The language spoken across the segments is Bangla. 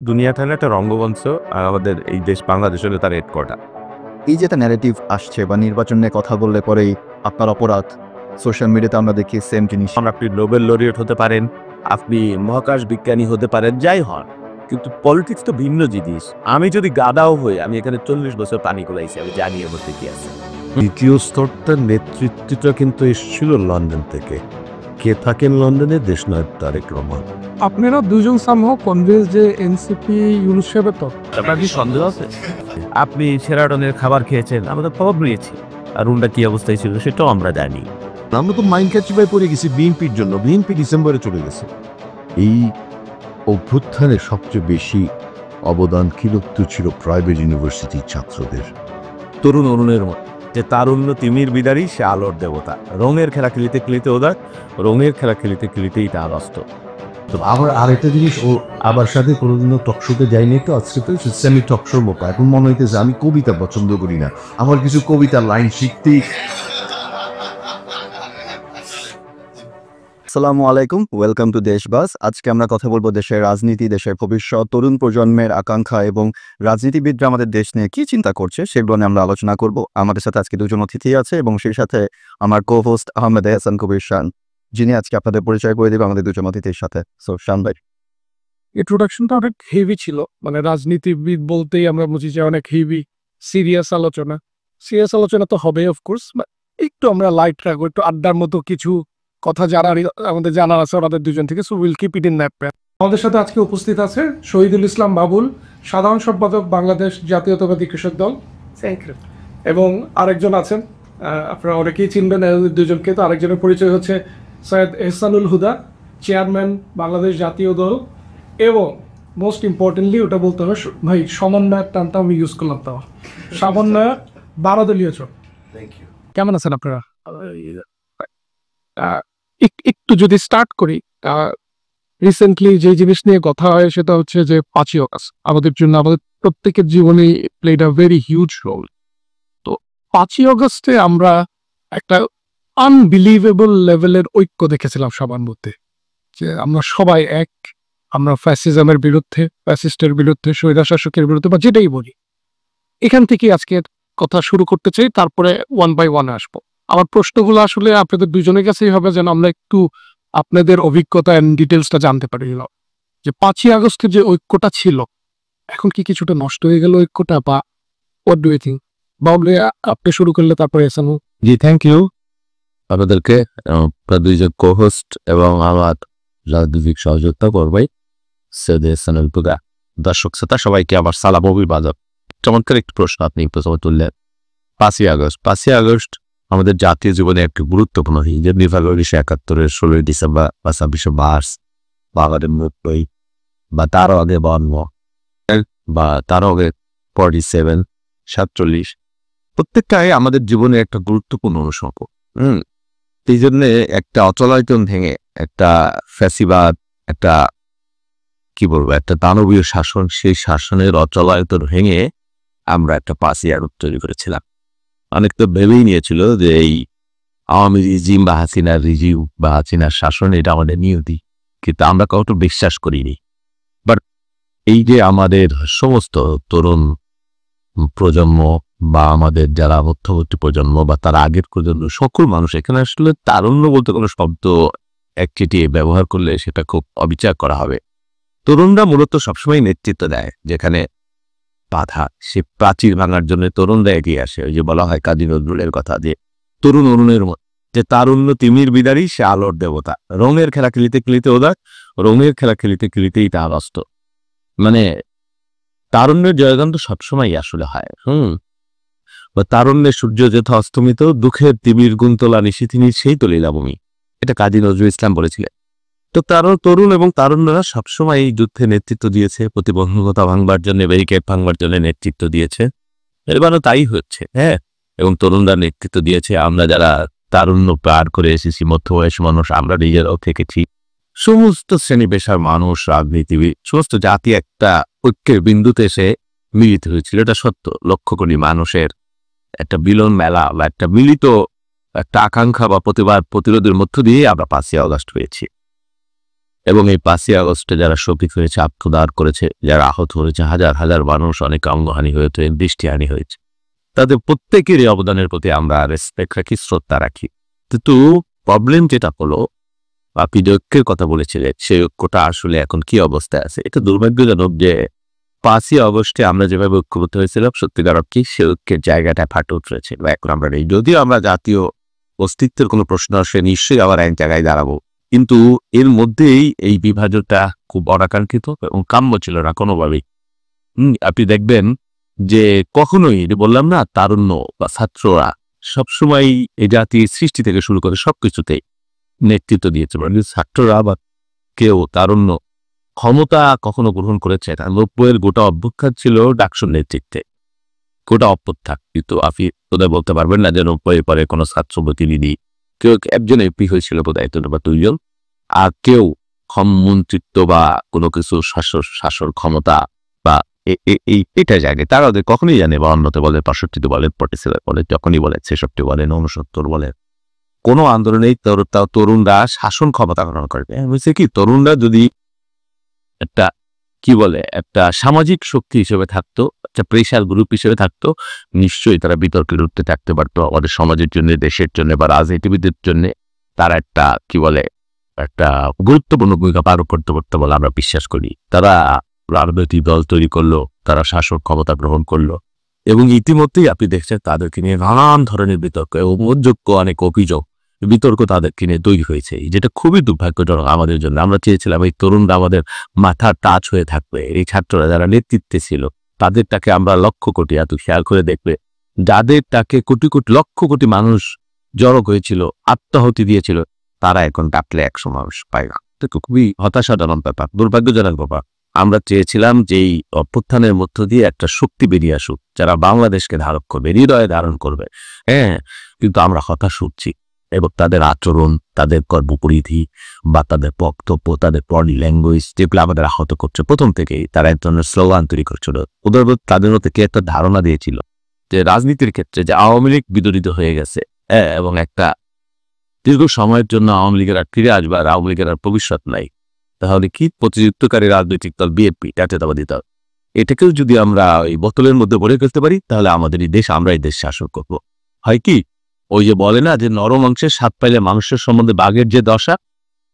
দুনিয়াটা হলো একটা রঙ্গমঞ্চ আর আমাদের এই দেশ বাংলাদেশ হলো তার হেডকোয়ার্টার। এই যে একটা ন্যারেটিভ আসছে বা নির্বাচন নিয়ে কথা বললে পরেই আপনার অপরাধ, সোশ্যাল মিডিয়াতে আমরা দেখি সেম জিনিস। আপনি নোবেল লরিয়েট হতে পারেন, আপনি মহাকাশ বিজ্ঞানী হতে পারেন, যাই হন, কিন্তু পলিটিক্স তো ভিন্ন জিনিস। আমি যদি গাদাও হই, আমি এখানে 40 বছর পানি কোলাইছি, আমি জানি এর মধ্যে কি আছে। দ্বিতীয় স্তরটার নেতৃত্বটা কিন্তু এসেছিল লন্ডন থেকে। কে থাকেন লন্ডনে? দেশনায়ক তারেক রহমান। আপনারা দুজন সামহ কনভিন্স যে এনসিপি ইউনুস সাহেবের তো আপনার কি সন্দেহ আছে? আপনি সেরাটনের খাবার খেয়েছেন, আমাদের খবর নিয়েছি, আর রুমটা কি অবস্থায় ছিল সেটাও আমরা জানি। আমরা তো মাইন্ড ক্যাচিবায় পড়ে গেছি বিএনপির জন্য। বিএনপি ডিসেম্বরে চলে গেছে। এই অভ্যুত্থানে সবচেয়ে বেশি অবদান কিন্তু ছিল প্রাইভেট ইউনিভার্সিটির ছাত্রদের। তরুণ অরুণের মতো যে তারুণ্য তিমির বিদারী, সে আলোর দেবতা। রঙের খেলা খেলিতে খেলিতে ওদার, রঙের খেলা খেলিতে খেলিতেই তা অস্ত। তো আবার আরেকটা জিনিস, ও আবার সাথে কোনোদিনও টকশোতে যায়নি, তো আজকে তো সেমি টকশোর মতো। এখন মনে হইতেছে আমি কবিতা পছন্দ করি না, আমার কিছু কবিতার লাইন শিখতেই। আসসালামু আলাইকুম, ওয়েলকাম টু দেশবাস। আজকে আমরা কথা বলবো দেশের রাজনীতি, দেশের ভবিষ্যৎ, তরুণ প্রজন্মের আকাঙ্ক্ষা এবং রাজনীতিবিদরা আমাদের দেশ নিয়ে কি চিন্তা করছে সেগুলো নিয়ে আমরা আলোচনা করব। আমাদের সাথে আজকে দুজন অতিথি আছে এবং সেই সাথে আমার কো হোস্ট আহমেদ এহসান কবির শান, যিনি আজকে আপনাদের পরিচয় করে দেবে আমাদের দুজন অতিথির সাথে। সো শান ভাই, ইন্ট্রোডাকশনটা অনেক হেভি ছিল, মানে রাজনীতিবিদ বলতেই আমরা বুঝি যে অনেক হেভি সিরিয়াস আলোচনা। সিরিয়াস আলোচনা তো হবে অফকোর্স, একটু আমরা লাইট রাখবো, একটু আড্ডার মতো কিছু কথা যারা আমাদের জানার আছে আমাদের দুজন থেকে। So will keep it in that pan. আমাদের সাথে আজকে উপস্থিত আছে শহীদুল ইসলাম বাবুল, সাধারণ সম্পাদক বাংলাদেশ জাতীয়তাবাদী কৃষক দল, এবং আরেকজন আছেন আপনারা অনেকেই চিনবেন এদের দুজনকে। তো আরেকজনের পরিচয় হচ্ছে সৈয়দ এহসানুল হুদা, চেয়ারম্যান বাংলাদেশ জাতীয় দল, এবং মোস্ট ইম্পর্টেন্টলি ওটা বলতে হবে ভাই, সমন্বয়ক টানটা আমি ইউজ করলাম, তাও সমন্বয়ক 12 দলীয় চোখ। কেমন আছেন আপনারা? একটু যদি স্টার্ট করি, রিসেন্টলি যে জিনিস নিয়ে কথা হয় সেটা হচ্ছে যে 5ই অগাস্ট আমাদের জন্য, আমাদের প্রত্যেকের জীবনে played a very huge role. তো 5ই অগাস্টে আমরা একটা আনবিলিভেবল লেভেলের ঐক্য দেখেছিলাম সবার মধ্যে, যে আমরা সবাই এক, আমরা ফ্যাসিজমের বিরুদ্ধে, ফ্যাসিস্টের বিরুদ্ধে, স্বৈরশাসকের বিরুদ্ধে, বা যেটাই বলি। এখান থেকে আজকের কথা শুরু করতে চাই, তারপরে ওয়ান বাই ওয়ান আসবো। আমার প্রশ্নগুলো আসলে আপনাদের দুজনের কাছেই হবে, যেন আমরা একটু আপনাদের অভিজ্ঞতা এন্ড ডিটেলসটা জানতে পারি, যে 5ই আগস্টের যে ঐক্যটা ছিল এখন কি কিছুটা নষ্ট হয়ে গেল ঐক্যটা, বা হোয়াট ডু ইউ থিংক? বাবলে আপনি শুরু করলে তারপরে এসানু। জি, থ্যাংক ইউ আপনাদেরকে, দুইজন কো হোস্ট এবং আমার রাজনৈতিক সহযোগিতা করবাই সৈয়দ এহসানুল হুদা। দর্শক শ্রোতা সবাইকে আমার সালাম অভিবাদন। চমৎকার একটি প্রশ্ন আপনি প্রথমে তুললেন। 5ই আগস্ট আমাদের জাতীয় জীবনে একটি গুরুত্বপূর্ণ দিন, যে 1971-এর 16ই ডিসেম্বর বা 26শে মার্চ, বা আমাদের মুক্তি, বা তারও আগে 52, বা তারও আগে 47, 47, প্রত্যেকটাই আমাদের জীবনে একটা গুরুত্বপূর্ণ অনুসঙ্গ। এই জন্য একটা অচলায়তন ভেঙে, একটা ফ্যাসিবাদ, একটা কি বলবো, একটা দানবীয় শাসন, সেই শাসনের অচলায়তন ভেঙে আমরা একটা 5ই আগস্ট তৈরি করেছিলাম। অনেক তো ভেবেই নিয়েছিল যে এই আওয়ামী রিজিম বা হাসিনার রিজিম বা হাসিনার শাসন এটা আমাদের নিয়তি, কিন্তু আমরা কাউকে বিশ্বাস করিনি। বাট এই যে আমাদের সমস্ত তরুণ প্রজন্ম বা আমাদের যারা মধ্যবর্তী প্রজন্ম বা তার আগের প্রজন্ম, সকল মানুষ, এখানে আসলে তারুণ্য বলতে কোনো শব্দ একচেটিয়ে ব্যবহার করলে সেটা খুব অবিচার করা হবে। তরুণরা মূলত সবসময় নেতৃত্ব দেয়, যেখানে বাধা, সে প্রাচীর ভাঙার জন্য তরুণরা এগিয়ে আসে। ওই যে বলা হয় কাজী নজরুলের কথা, যে তরুণ অরুণের মতো যে তারুণ্য তিমির বিদারী, সে আলোর দেবতা। রঙের খেলা খেলিতে খেলিতে ওদার, রঙের খেলা খেলিতে খেলিতেই তা অস্ত। মানে তারুণ্যের জয়গান তো সবসময় আসলে হয়। বা তারুণ্যের সূর্য যেথা অস্তমিত, দুঃখের তিমির গুন্তলা নিশিথিনী সেই তো লীলাভূমি, এটা কাজী নজরুল ইসলাম বলেছিলেন। তো তরুণ এবং তারুণ্যরা সবসময় এই যুদ্ধে নেতৃত্ব দিয়েছে, প্রতিবন্ধকতা ভাঙবার জন্য, ব্যারিকেড ভাঙবার জন্য নেতৃত্ব দিয়েছে। এবারও তাই হচ্ছে, এবং তরুণরা নেতৃত্ব দিয়েছে। আমরা যারা তারুণ্য পার করে এসেছি, মধ্যবয়সী মানুষ, আমরা নিজেরাও থেকেছি। সমস্ত শ্রেণী পেশার মানুষ, রাজনীতিবিদ, সমস্ত জাতি একটা ঐক্যের বিন্দুতে এসে মিলিত হয়েছিল। এটা সত্য। লক্ষ কোটি মানুষের একটা মিলন মেলা বা একটা মিলিত একটা আকাঙ্ক্ষা বা প্রতিবাদ প্রতিরোধের মধ্য দিয়ে আমরা 5ই আগস্ট হয়েছি। এবং এই 5ই আগস্টে যারা শহীদ হয়েছে, আত্মদান করেছে, যারা আহত হয়েছে, হাজার হাজার মানুষ, অনেক অঙ্গহানি হয়েছে, দৃষ্টিহানি হয়েছে, তাদের প্রত্যেকেরই অবদানের প্রতি আমরা রেসপেক্ট রাখি, শ্রদ্ধা রাখি। কিন্তু প্রবলেম যেটা হলো, আপনি যে ঐক্যের কথা বলেছিলেন, সেই ঐক্যটা আসলে এখন কি অবস্থায় আছে? এটা দুর্ভাগ্যজনক যে 5ই আগস্টে আমরা যেভাবে ঐক্যবদ্ধ হয়েছিলাম, সত্যিকার অর্থে সেই ঐক্যের জায়গাটা ফাটে উঠেছে বা এখন আমরা নেই। যদিও আমরা জাতীয় অস্তিত্বের কোনো প্রশ্ন আসে, নিশ্চয়ই আবার এক জায়গায় দাঁড়াবো, কিন্তু এর মধ্যেই এই বিভাজনটা খুব অনাকাঙ্ক্ষিত এবং কাম্য ছিল না কোনোভাবেই। আপনি দেখবেন যে কখনোই, বললাম না, তারুণ্য বা ছাত্ররা সবসময় এই জাতির সৃষ্টি থেকে শুরু করে সবকিছুতেই নেতৃত্ব দিয়েছে। মানে ছাত্ররা বা কেউ তারুণ্য ক্ষমতা কখনো গ্রহণ করেছে না। 90-এর গোটা অভ্যুত্থান ছিল ডাকসুর নেতৃত্বে, গোটা অভ্যুত্থান। কিন্তু আপনি বোধহয় বলতে পারবেন না যে 90-এর পরে কোনো ছাত্র প্রতিনিধি, কেউ একজন এমপি হয়েছিল বোধহয়, বা 2জন, আর কেউ মন্ত্রিত্ব বা কোনো কিছু শাসন ক্ষমতা বা এটা জায়গায় তারা ওদের কখনই জানে, বা অন্যতে বলে 65 বলেন, 47 বলে, যখনই বলে 66 বলেন, 69 বলেন, কোনো আন্দোলনেই তরুণরা শাসন ক্ষমতা গ্রহণ করবে। বুঝছে কি, তরুণরা যদি একটা কি বলে একটা সামাজিক শক্তি হিসেবে থাকতো, একটা প্রেশার গ্রুপ হিসেবে থাকতো, নিশ্চয়ই তারা বিতর্কের উঠতে থাকতে পারতো। আমাদের সমাজের জন্য, দেশের জন্য বা রাজনীতিবিদদের জন্য তারা একটা কি বলে একটা গুরুত্বপূর্ণ ভূমিকা পালন করতে পারতো বলে আমরা বিশ্বাস করি। তারা রাজনৈতিক দল তৈরি করলো, তারা শাসক ক্ষমতা গ্রহণ করলো, এবং ইতিমধ্যেই আপনি দেখছেন তাদেরকে নিয়ে নানান ধরনের বিতর্ক এবং অযোগ্য অনেক অভিযোগ, বিতর্ক তাদেরকে নিয়ে তৈরি হয়েছে, যেটা খুবই দুর্ভাগ্যজনক আমাদের জন্য। আমরা চেয়েছিলাম এই তরুণরা আমাদের মাথার টাচ হয়ে থাকবে, এই ছাত্ররা যারা নেতৃত্বে ছিল তাদেরটাকে আমরা লক্ষ কোটি, এত খেয়াল করে দেখবে, যাদেরটাকে কোটি কোটি লক্ষ কোটি মানুষ জড়ো হয়েছিল, আত্মাহুতি দিয়েছিল, তারা এখন ডাকলে 100 মানুষ পায় না। খুবই হতাশাজনক ব্যাপার, দুর্ভাগ্যজনক ব্যাপার। আমরা চেয়েছিলাম যে এই অভ্যুত্থানের মধ্য দিয়ে একটা শক্তি বেরিয়ে আসুক, যারা বাংলাদেশকে ধারণ করবে, হৃদয়ে ধারণ করবে। কিন্তু আমরা হতাশ হচ্ছি, এবং তাদের আচরণ, তাদের কর্মপরিধি বা তাদের বক্তব্য, তাদের বডি ল্যাঙ্গুয়েজ, যেগুলো আমাদের আহত করছে। প্রথম থেকেই তারা এক ধরনের স্লোগান তৈরি করছিল, ওদের তাদের মধ্যে কে একটা ধারণা দিয়েছিল যে রাজনীতির ক্ষেত্রে যে আওয়ামী লীগ বিদরিত হয়ে গেছে, এবং একটা দীর্ঘ সময়ের জন্য আওয়ামী লীগের আর ফিরে আসবে, আর আওয়ামী লীগের আর ভবিষ্যৎ নাই। তাহলে কি প্রতিযুক্তকারী রাজনৈতিক দল বিএনপি, জাতীয়তাবাদী দল, এটাকেও যদি আমরা ওই বোতলের মধ্যে ভরে ফেলতে পারি, তাহলে আমাদের এই দেশ, আমরা এই দেশ শাসন করবো। হয় কি, ওই যে বলে না যে নরম অংশের স্বাদ পাইলে মানুষের সম্বন্ধে বাঘের যে দশা,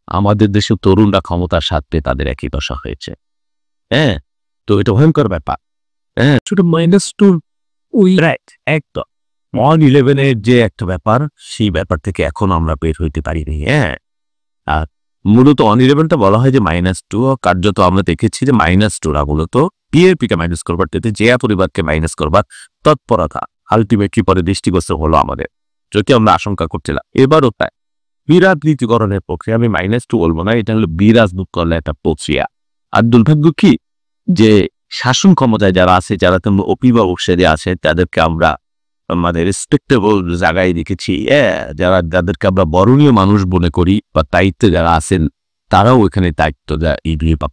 আমাদের দেশে তরুণরা ক্ষমতার স্বাদ পেয়ে তাদের একই দশা হয়েছে। তো এটা ভয়ঙ্কর ব্যাপার। -2 রাইট, একদম 1/11-এর যে একটা ব্যাপার, সেই ব্যাপার থেকে এখন আমরা বের হইতে পারিনি। আর মূলত 1/11টা বলা হয় যে -2, কার্যত আমরা দেখেছি যে -2রা মূলত বিএনপিকে মাইনাস করবার, জিয়া পরিবারকে মাইনাস করবার তৎপরতা আলটিমেটলি পরে দৃষ্টিগোচর হলো আমাদের, যদি আমরা আশঙ্কা করছিলাম। এবারও তাই বিরাজনীতিকরণের প্রক্রিয়া, আমি -2 বলবো না, এটা হলো বিরাজনীতিকরণের একটা প্রক্রিয়া। আর দুর্ভাগ্য কি যে শাসন ক্ষমতায় যারা আছে, যারা তেমন অভিভাবক সেরে আছে, তাদেরকে আমরা মানে রেসপেক্টেবল জায়গায় রেখেছি, যাদেরকে আমরা বরণীয় মানুষ মনে করি বা দায়িত্বে যারা আছেন, তারাও এখানে দায়িত্ব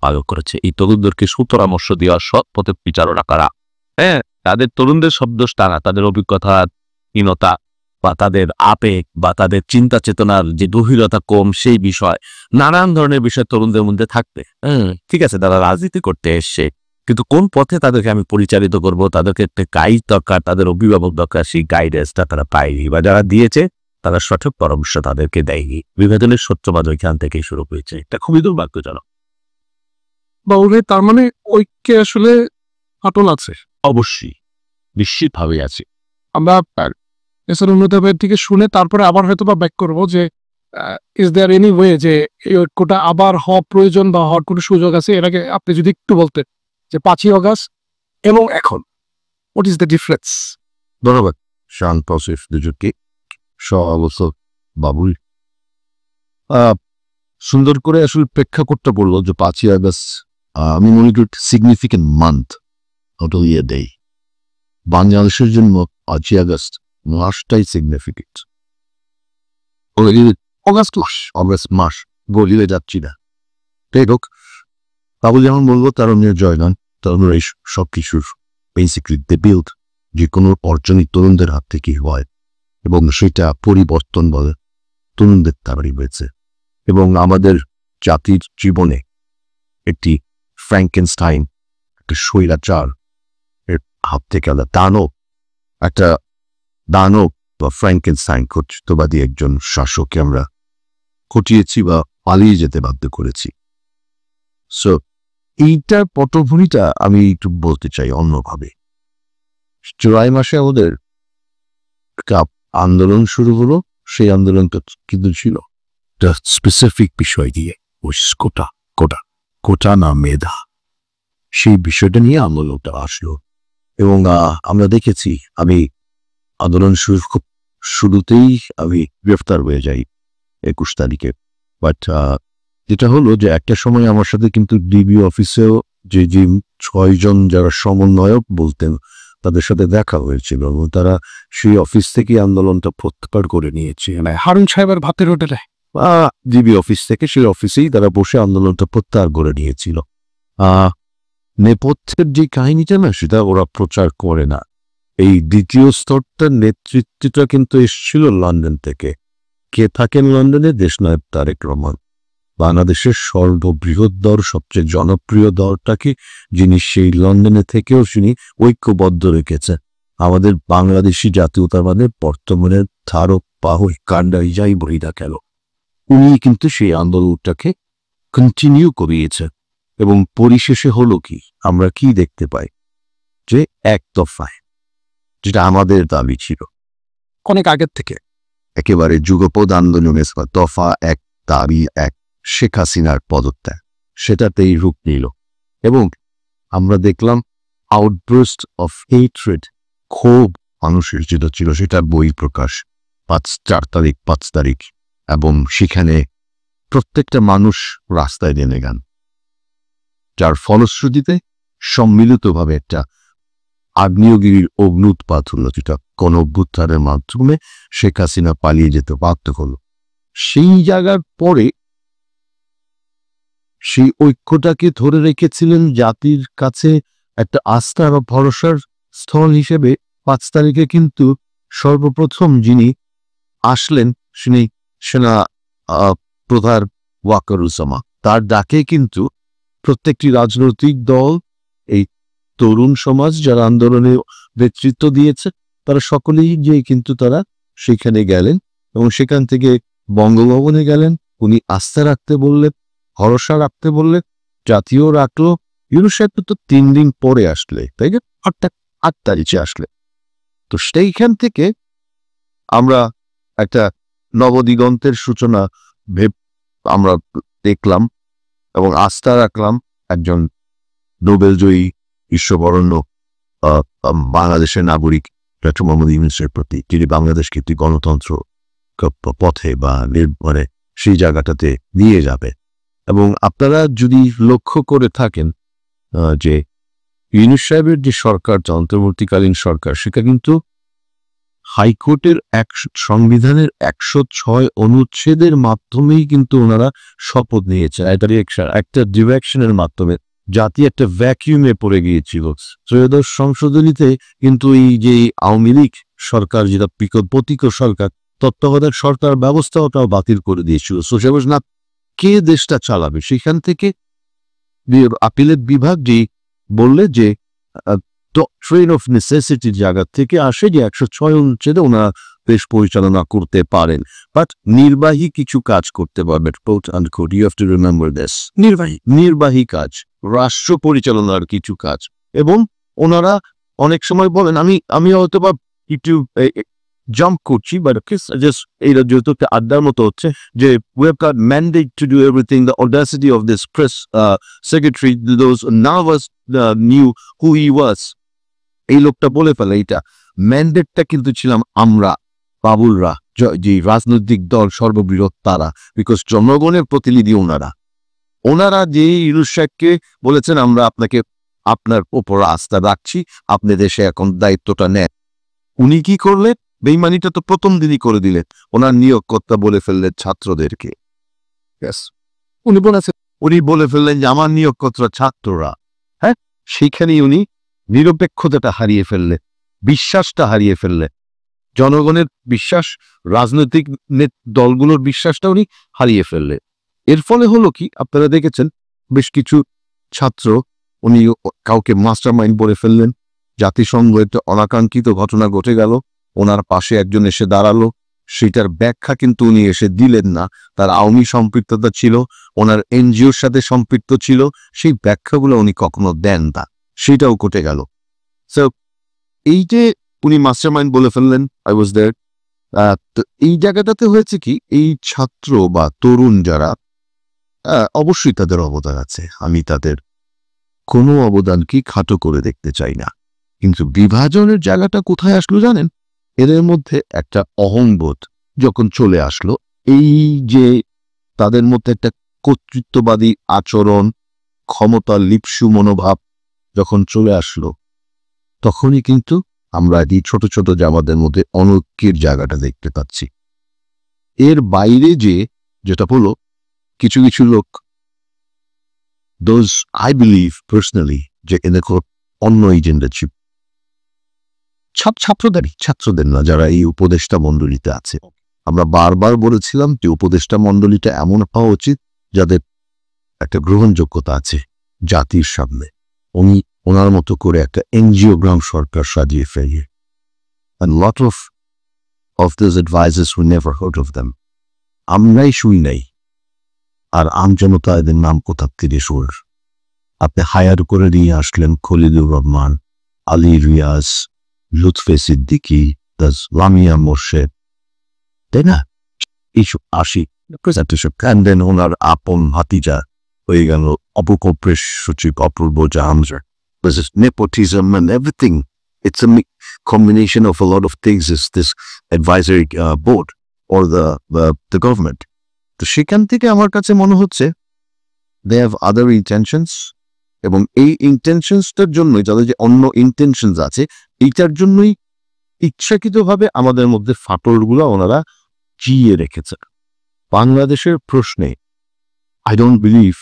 পালন করেছে। এই তরুণদেরকে সুপরামর্শ দেওয়া, সৎ পথে বিচারণা করা, তাদের তরুণদের শব্দোষ টানা, তাদের অভিজ্ঞতাহীনতা বা তাদের আবেগ বা তাদের চিন্তা চেতনার যে গভীরতা কম, সেই বিষয়, নানান ধরনের বিষয় তরুণদের মধ্যে থাকবে। ঠিক আছে, তারা রাজনীতি করতে এসছে, কিন্তু কোন পথে তাদেরকে আমি পরিচালিত করব, তাদেরকে একটা গাইড দরকার, তাদের অভিভাবক দরকার, সেই গাইডেন্সটা তারা পায়নি, বা যারা দিয়েছে তারা সঠিক পরামর্শ তাদেরকে দেয়নি। বিভাজনের সত্যবাদ ওইখান থেকেই শুরু হয়েছে। এটা খুবই দুর্ভাগ্যজনক। বাবুরে, তার মানে ঐক্যে আসলে ফাটল আছে। অবশ্যই, নিশ্চিতভাবে আছে। আমরা এসআর থেকে শুনে তারপরে আবার হয়তো বা ব্যাক করবো যে ইজ দেয়ার এনি ওয়ে যে এই ঐক্যটা আবার হওয়া প্রয়োজন বা হওয়ার কোনো সুযোগ আছে? এর আগে আপনি যদি একটু বলতেন যে 5ই আগস্ট এবং এখন, হোয়াট ইজ দ্য ডিফারেন্স? ধন্যবাদ শান, তৌসিফ দুজনকে। অবশ্য বাবুল সুন্দর করে আসলে প্রেক্ষাপটটা বললো যে 5ই আগস্ট, আমি মনে করি significant month, not only a day. বাংলাদেশের জন্য 5ই আগস্ট মাসটাই সিগনিফিকেন্ট। অগস্ট মাস বলিয়ে যাচ্ছি না, তাই হোক। বাবুল যেমন বলবো, তারুণের জয়গান, তরুণরা এই সব কিছুর বেসিকলি দে বিল্ড, যে কোনো অর্জনই তরুণদের হাত থেকে হয়, এবং সেটা পরিবর্তন বলে তরুণদের দ্বারাই হয়েছে। এবং আমাদের জাতির জীবনে একটি ফ্র্যাঙ্কেনস্টাইন, একটা স্বৈরাচার এর হাত থেকে একটা দানব বা ফ্র্যাঙ্কেনস্টাইন কর্তৃত্ববাদী একজন শাসককে আমরা ঘটিয়েছি বা পালিয়ে যেতে বাধ্য করেছি। সো এইটার পটভূমিটা আমি একটু বলতে চাই অন্যভাবে। জুলাই মাসে আমাদের একটা আন্দোলন শুরু হলো। সেই আন্দোলনটা কিন্তু ছিল একটা স্পেসিফিক বিষয় দিয়ে, কোটা না মেধা, সেই বিষয়টা নিয়ে আন্দোলনটা আসলো। এবং আমরা দেখেছি, আমি আন্দোলন শুরুতেই আমি গ্রেফতার হয়ে যাই 21 তারিখে। বাট যেটা হলো যে একটা সময় আমার সাথে কিন্তু ডিবি অফিসেও যে 6 জন যারা সমন্বয়ক বলতেন তাদের সাথে দেখা হয়েছিল এবং তারা সেই অফিস থেকে আন্দোলনটা প্রত্যাহার করে নিয়েছে। হারুন সাহেবের ভাতের হোটেলে ডিবি অফিস থেকে সেই অফিসেই তারা বসে আন্দোলনটা প্রত্যাহার করে নিয়েছিল। নেপথ্যের যে কাহিনীটা না, সেটা ওরা প্রচার করে না। এই দ্বিতীয় স্তরটার নেতৃত্বটা কিন্তু এসেছিল লন্ডন থেকে। কে থাকেন লন্ডনে? দেশনায়ক তারেক রহমান, বাংলাদেশের সর্ববৃহৎ দল, সবচেয়ে জনপ্রিয় দলটাকে যিনি সেই লন্ডনে থেকেও তিনি ঐক্যবদ্ধ রেখেছে। আমাদের বাংলাদেশি জাতীয়তাবাদের বর্তমানের ধারক বাহক কাণ্ডাই যাই বই না কেন, উনি কিন্তু সেই আন্দোলনটাকে কন্টিনিউ করিয়েছে। এবং পরিশেষে হলো কি, আমরা কি দেখতে পাই যে এক দফায়, যেটা আমাদের দাবি ছিল অনেক আগের থেকে, একেবারে যুগপৎ আন্দোলনের দফা এক, দাবি এক, শেখ হাসিনার পদত্যাগ, সেটাতেই রূপ নিল। এবং আমরা দেখলাম আউটব্রাস্ট অফ হেট্রেড, ক্ষোভ মানুষের যেটা ছিল সেটা বই প্রকাশ 5 তারিখ, এবং সেখানে প্রত্যেকটা মানুষ রাস্তায় নেমে গেল, যার ফলশ্রুতিতে সম্মিলিতভাবে একটা আগ্নেয়গিরির অগ্নুৎপাত হলো, যেটা কোন অভ্যুত্থানের মাধ্যমে শেখ হাসিনা পালিয়ে যেতে বাধ্য হলো। সেই জায়গার পরে সেই ঐক্যটাকে ধরে রেখেছিলেন জাতির কাছে একটা আস্থা বা ভরসার স্থল হিসেবে 5 তারিখে কিন্তু সর্বপ্রথম যিনি আসলেন তিনি সেনা প্রধান ওয়াকারুজ্জামান। তার ডাকে কিন্তু প্রত্যেকটি রাজনৈতিক দল, এই তরুণ সমাজ যারা আন্দোলনে নেতৃত্ব দিয়েছে, তারা সকলেই যে কিন্তু তারা সেখানে গেলেন এবং সেখান থেকে বঙ্গভবনে গেলেন। উনি আস্থা রাখতে বললেন, ভরসা রাখতে বললেন, জাতীয় রাখলো। ইউনূস সাহেব তো 3 দিন পরে আসলে, তাই না? 8 তারিখে আসলে। তো সেইখান থেকে আমরা একটা নবদিগন্তের সূচনা আমরা দেখলাম এবং আস্থা রাখলাম একজন নোবেলজয়ী বিশ্ববরণ্য বাংলাদেশের নাগরিক ডক্টর মোহাম্মদ ইউনূসের প্রতি, যিনি বাংলাদেশকে একটি গণতন্ত্র পথে বা মানে সেই জায়গাটাতে নিয়ে যাবে। এবং আপনারা যদি লক্ষ্য করে থাকেন যে ইউনূস সাহেবের যে সরকার, অন্তর্বর্তীকালীন সরকার, সেটা কিন্তু হাইকোর্টের সংবিধানের 106 অনুচ্ছেদের মাধ্যমেই কিন্তু ওনারা শপথ নিয়েছে। একটা ডিরেকশনের মাধ্যমে জাতি একটা ভ্যাকিউমে পড়ে গিয়েছিল। ত্রয়োদশ সংশোধনীতে কিন্তু এই যে আওয়ামী লীগ সরকার, যেটা প্রতিক সরকার, তত্ত্বাবধায়ক সরকার ব্যবস্থাটাও বাতিল করে দিয়েছিল। সোশ্যাল না কে দেশটা চালাবে, সেখান থেকে আপিলের বিভাগ যে বললে যে ডক্ট্রিন অফ নেসেসিটির জায়গা থেকে আসে যে 106 অনুচ্ছেদে ওনারা দেশ পরিচালনা করতে পারেন, বাট নির্বাহী কিছু কাজ করতে পারবেন। You have to remember this, নির্বাহী কাজ, রাষ্ট্র পরিচালনার কিছু কাজ। এবং ওনারা অনেক সময় বলেন, আমি হয়তো বা একটু জাম্প করছি, বাট এইটা যেহেতু একটা আড্ডার মতো হচ্ছে, যে we have got mandate to do everything, the audacity of this press secretary, those none of us knew who he was, এই লোকটা বলে ফেলে। এইটা ম্যান্ডেটটা কিন্তু ছিলাম আমরা বাবুলরা, যে রাজনৈতিক দল সর্ববৃহৎ তারা, বিকজ জনগণের প্রতিনিধি ওনারা যে ইউনূস সাহেবকে বলেছেন আমরা আপনার উপর আস্থা রাখছি, আপনি দেশে এখন দায়িত্বটা নেন। উনি কি করলেন? বেইমানিটা তো প্রথম দিনই করে দিলেন, ওনার নিয়োগকর্তা বলে ফেললেন ছাত্রদেরকে। উনি বলে ফেললেন যে আমার নিয়োগকর্তা ছাত্ররা। হ্যাঁ, সেইখানেই উনি নিরপেক্ষতাটা হারিয়ে ফেললেন, বিশ্বাসটা হারিয়ে ফেললেন, জনগণের বিশ্বাস, রাজনৈতিক দলগুলোর বিশ্বাসটা উনি হারিয়ে ফেললেন। এর ফলে হলো কি, আপনারা দেখেছেন বেশ কিছু ছাত্র উনি কাউকে মাস্টার মাইন্ড বলে ফেললেন, জাতিসংঘ একটা অনাকাঙ্ক্ষিত ঘটনা ঘটে গেল, ওনার পাশে একজন এসে দাঁড়ালো, সেটার ব্যাখ্যা কিন্তু উনি এসে দিলেন না, তার আওয়ামী সম্পৃক্ততা ছিল, ওনার এনজিওর সাথে সম্পৃক্ত ছিল, সেই ব্যাখ্যাগুলো উনি কখনো দেন না, সেটাও ঘটে গেল। সো এই যে উনি মাস্টার মাইন্ড বলে ফেললেন, আই ওয়াজ দেয়ার। তো এই জায়গাটাতে হয়েছে কি, এই ছাত্র বা তরুণ যারা, অবশ্যই তাদের অবদান আছে, আমি তাদের কোনো অবদানকে খাটো করে দেখতে চাই না, কিন্তু বিভাজনের জায়গাটা কোথায় আসলো জানেন? এদের মধ্যে একটা অহংবোধ যখন চলে আসলো, এই যে তাদের মধ্যে একটা কর্তৃত্ববাদী আচরণ, ক্ষমতা লিপ্সু মনোভাব যখন চলে আসলো, তখনই কিন্তু আমরা এই ছোট ছোট জামাদের মধ্যে অনৈক্যের জায়গাটা দেখতে পাচ্ছি। এর বাইরে যেটা হলো, কিছু কিছু লোক, দোজ আই বিলিভ পার্সোনালি, যে এদের অন্য এজেন্ডা ছিল, ছাত্রদের না, যারা এই উপদেষ্টা মণ্ডলীতে আছে। আমরা বারবার বলেছিলাম যে উপদেষ্টা মণ্ডলীটা এমন হওয়া উচিত যাদের একটা গ্রহণযোগ্যতা আছে জাতির সামনে। উনি ওনার মতো করে একটা এনজিওগ্রাম সরকার সাজিয়ে ফেলিয়ে, and lot of those advisors who never heard of them, আমরাই শুই নাই, আর আমজনতা এদের নাম কোথা থেকে শুর। আপনি হায়ার করে নিয়ে আসলেন খলিলুর রহমান, আলী রিয়াজ, লুৎফে সিদ্দিকী, লামিয়া মোর্শেদ, তাই না? এইসব আসি দেন ওনার আপন ভাতিজা হয়ে গেল অপকপ্রেস সচিব অপূর্ব জাহামজার। This is nepotism and everything. It's a combination of a lot of things. Is this advisory board or the government? তো সেখান থেকে আমার কাছে মনে হচ্ছে they have other intentions, এবং এই ইন্টেনশনসটার জন্যই, যাদের যে অন্য ইন্টেনশনস আছে, এইটার জন্যই ইচ্ছাকৃতভাবে আমাদের মধ্যে ফাটলগুলো ওনারা জিয়ে রেখেছে। বাংলাদেশের প্রশ্নে আই ডোন্ট বিলিভ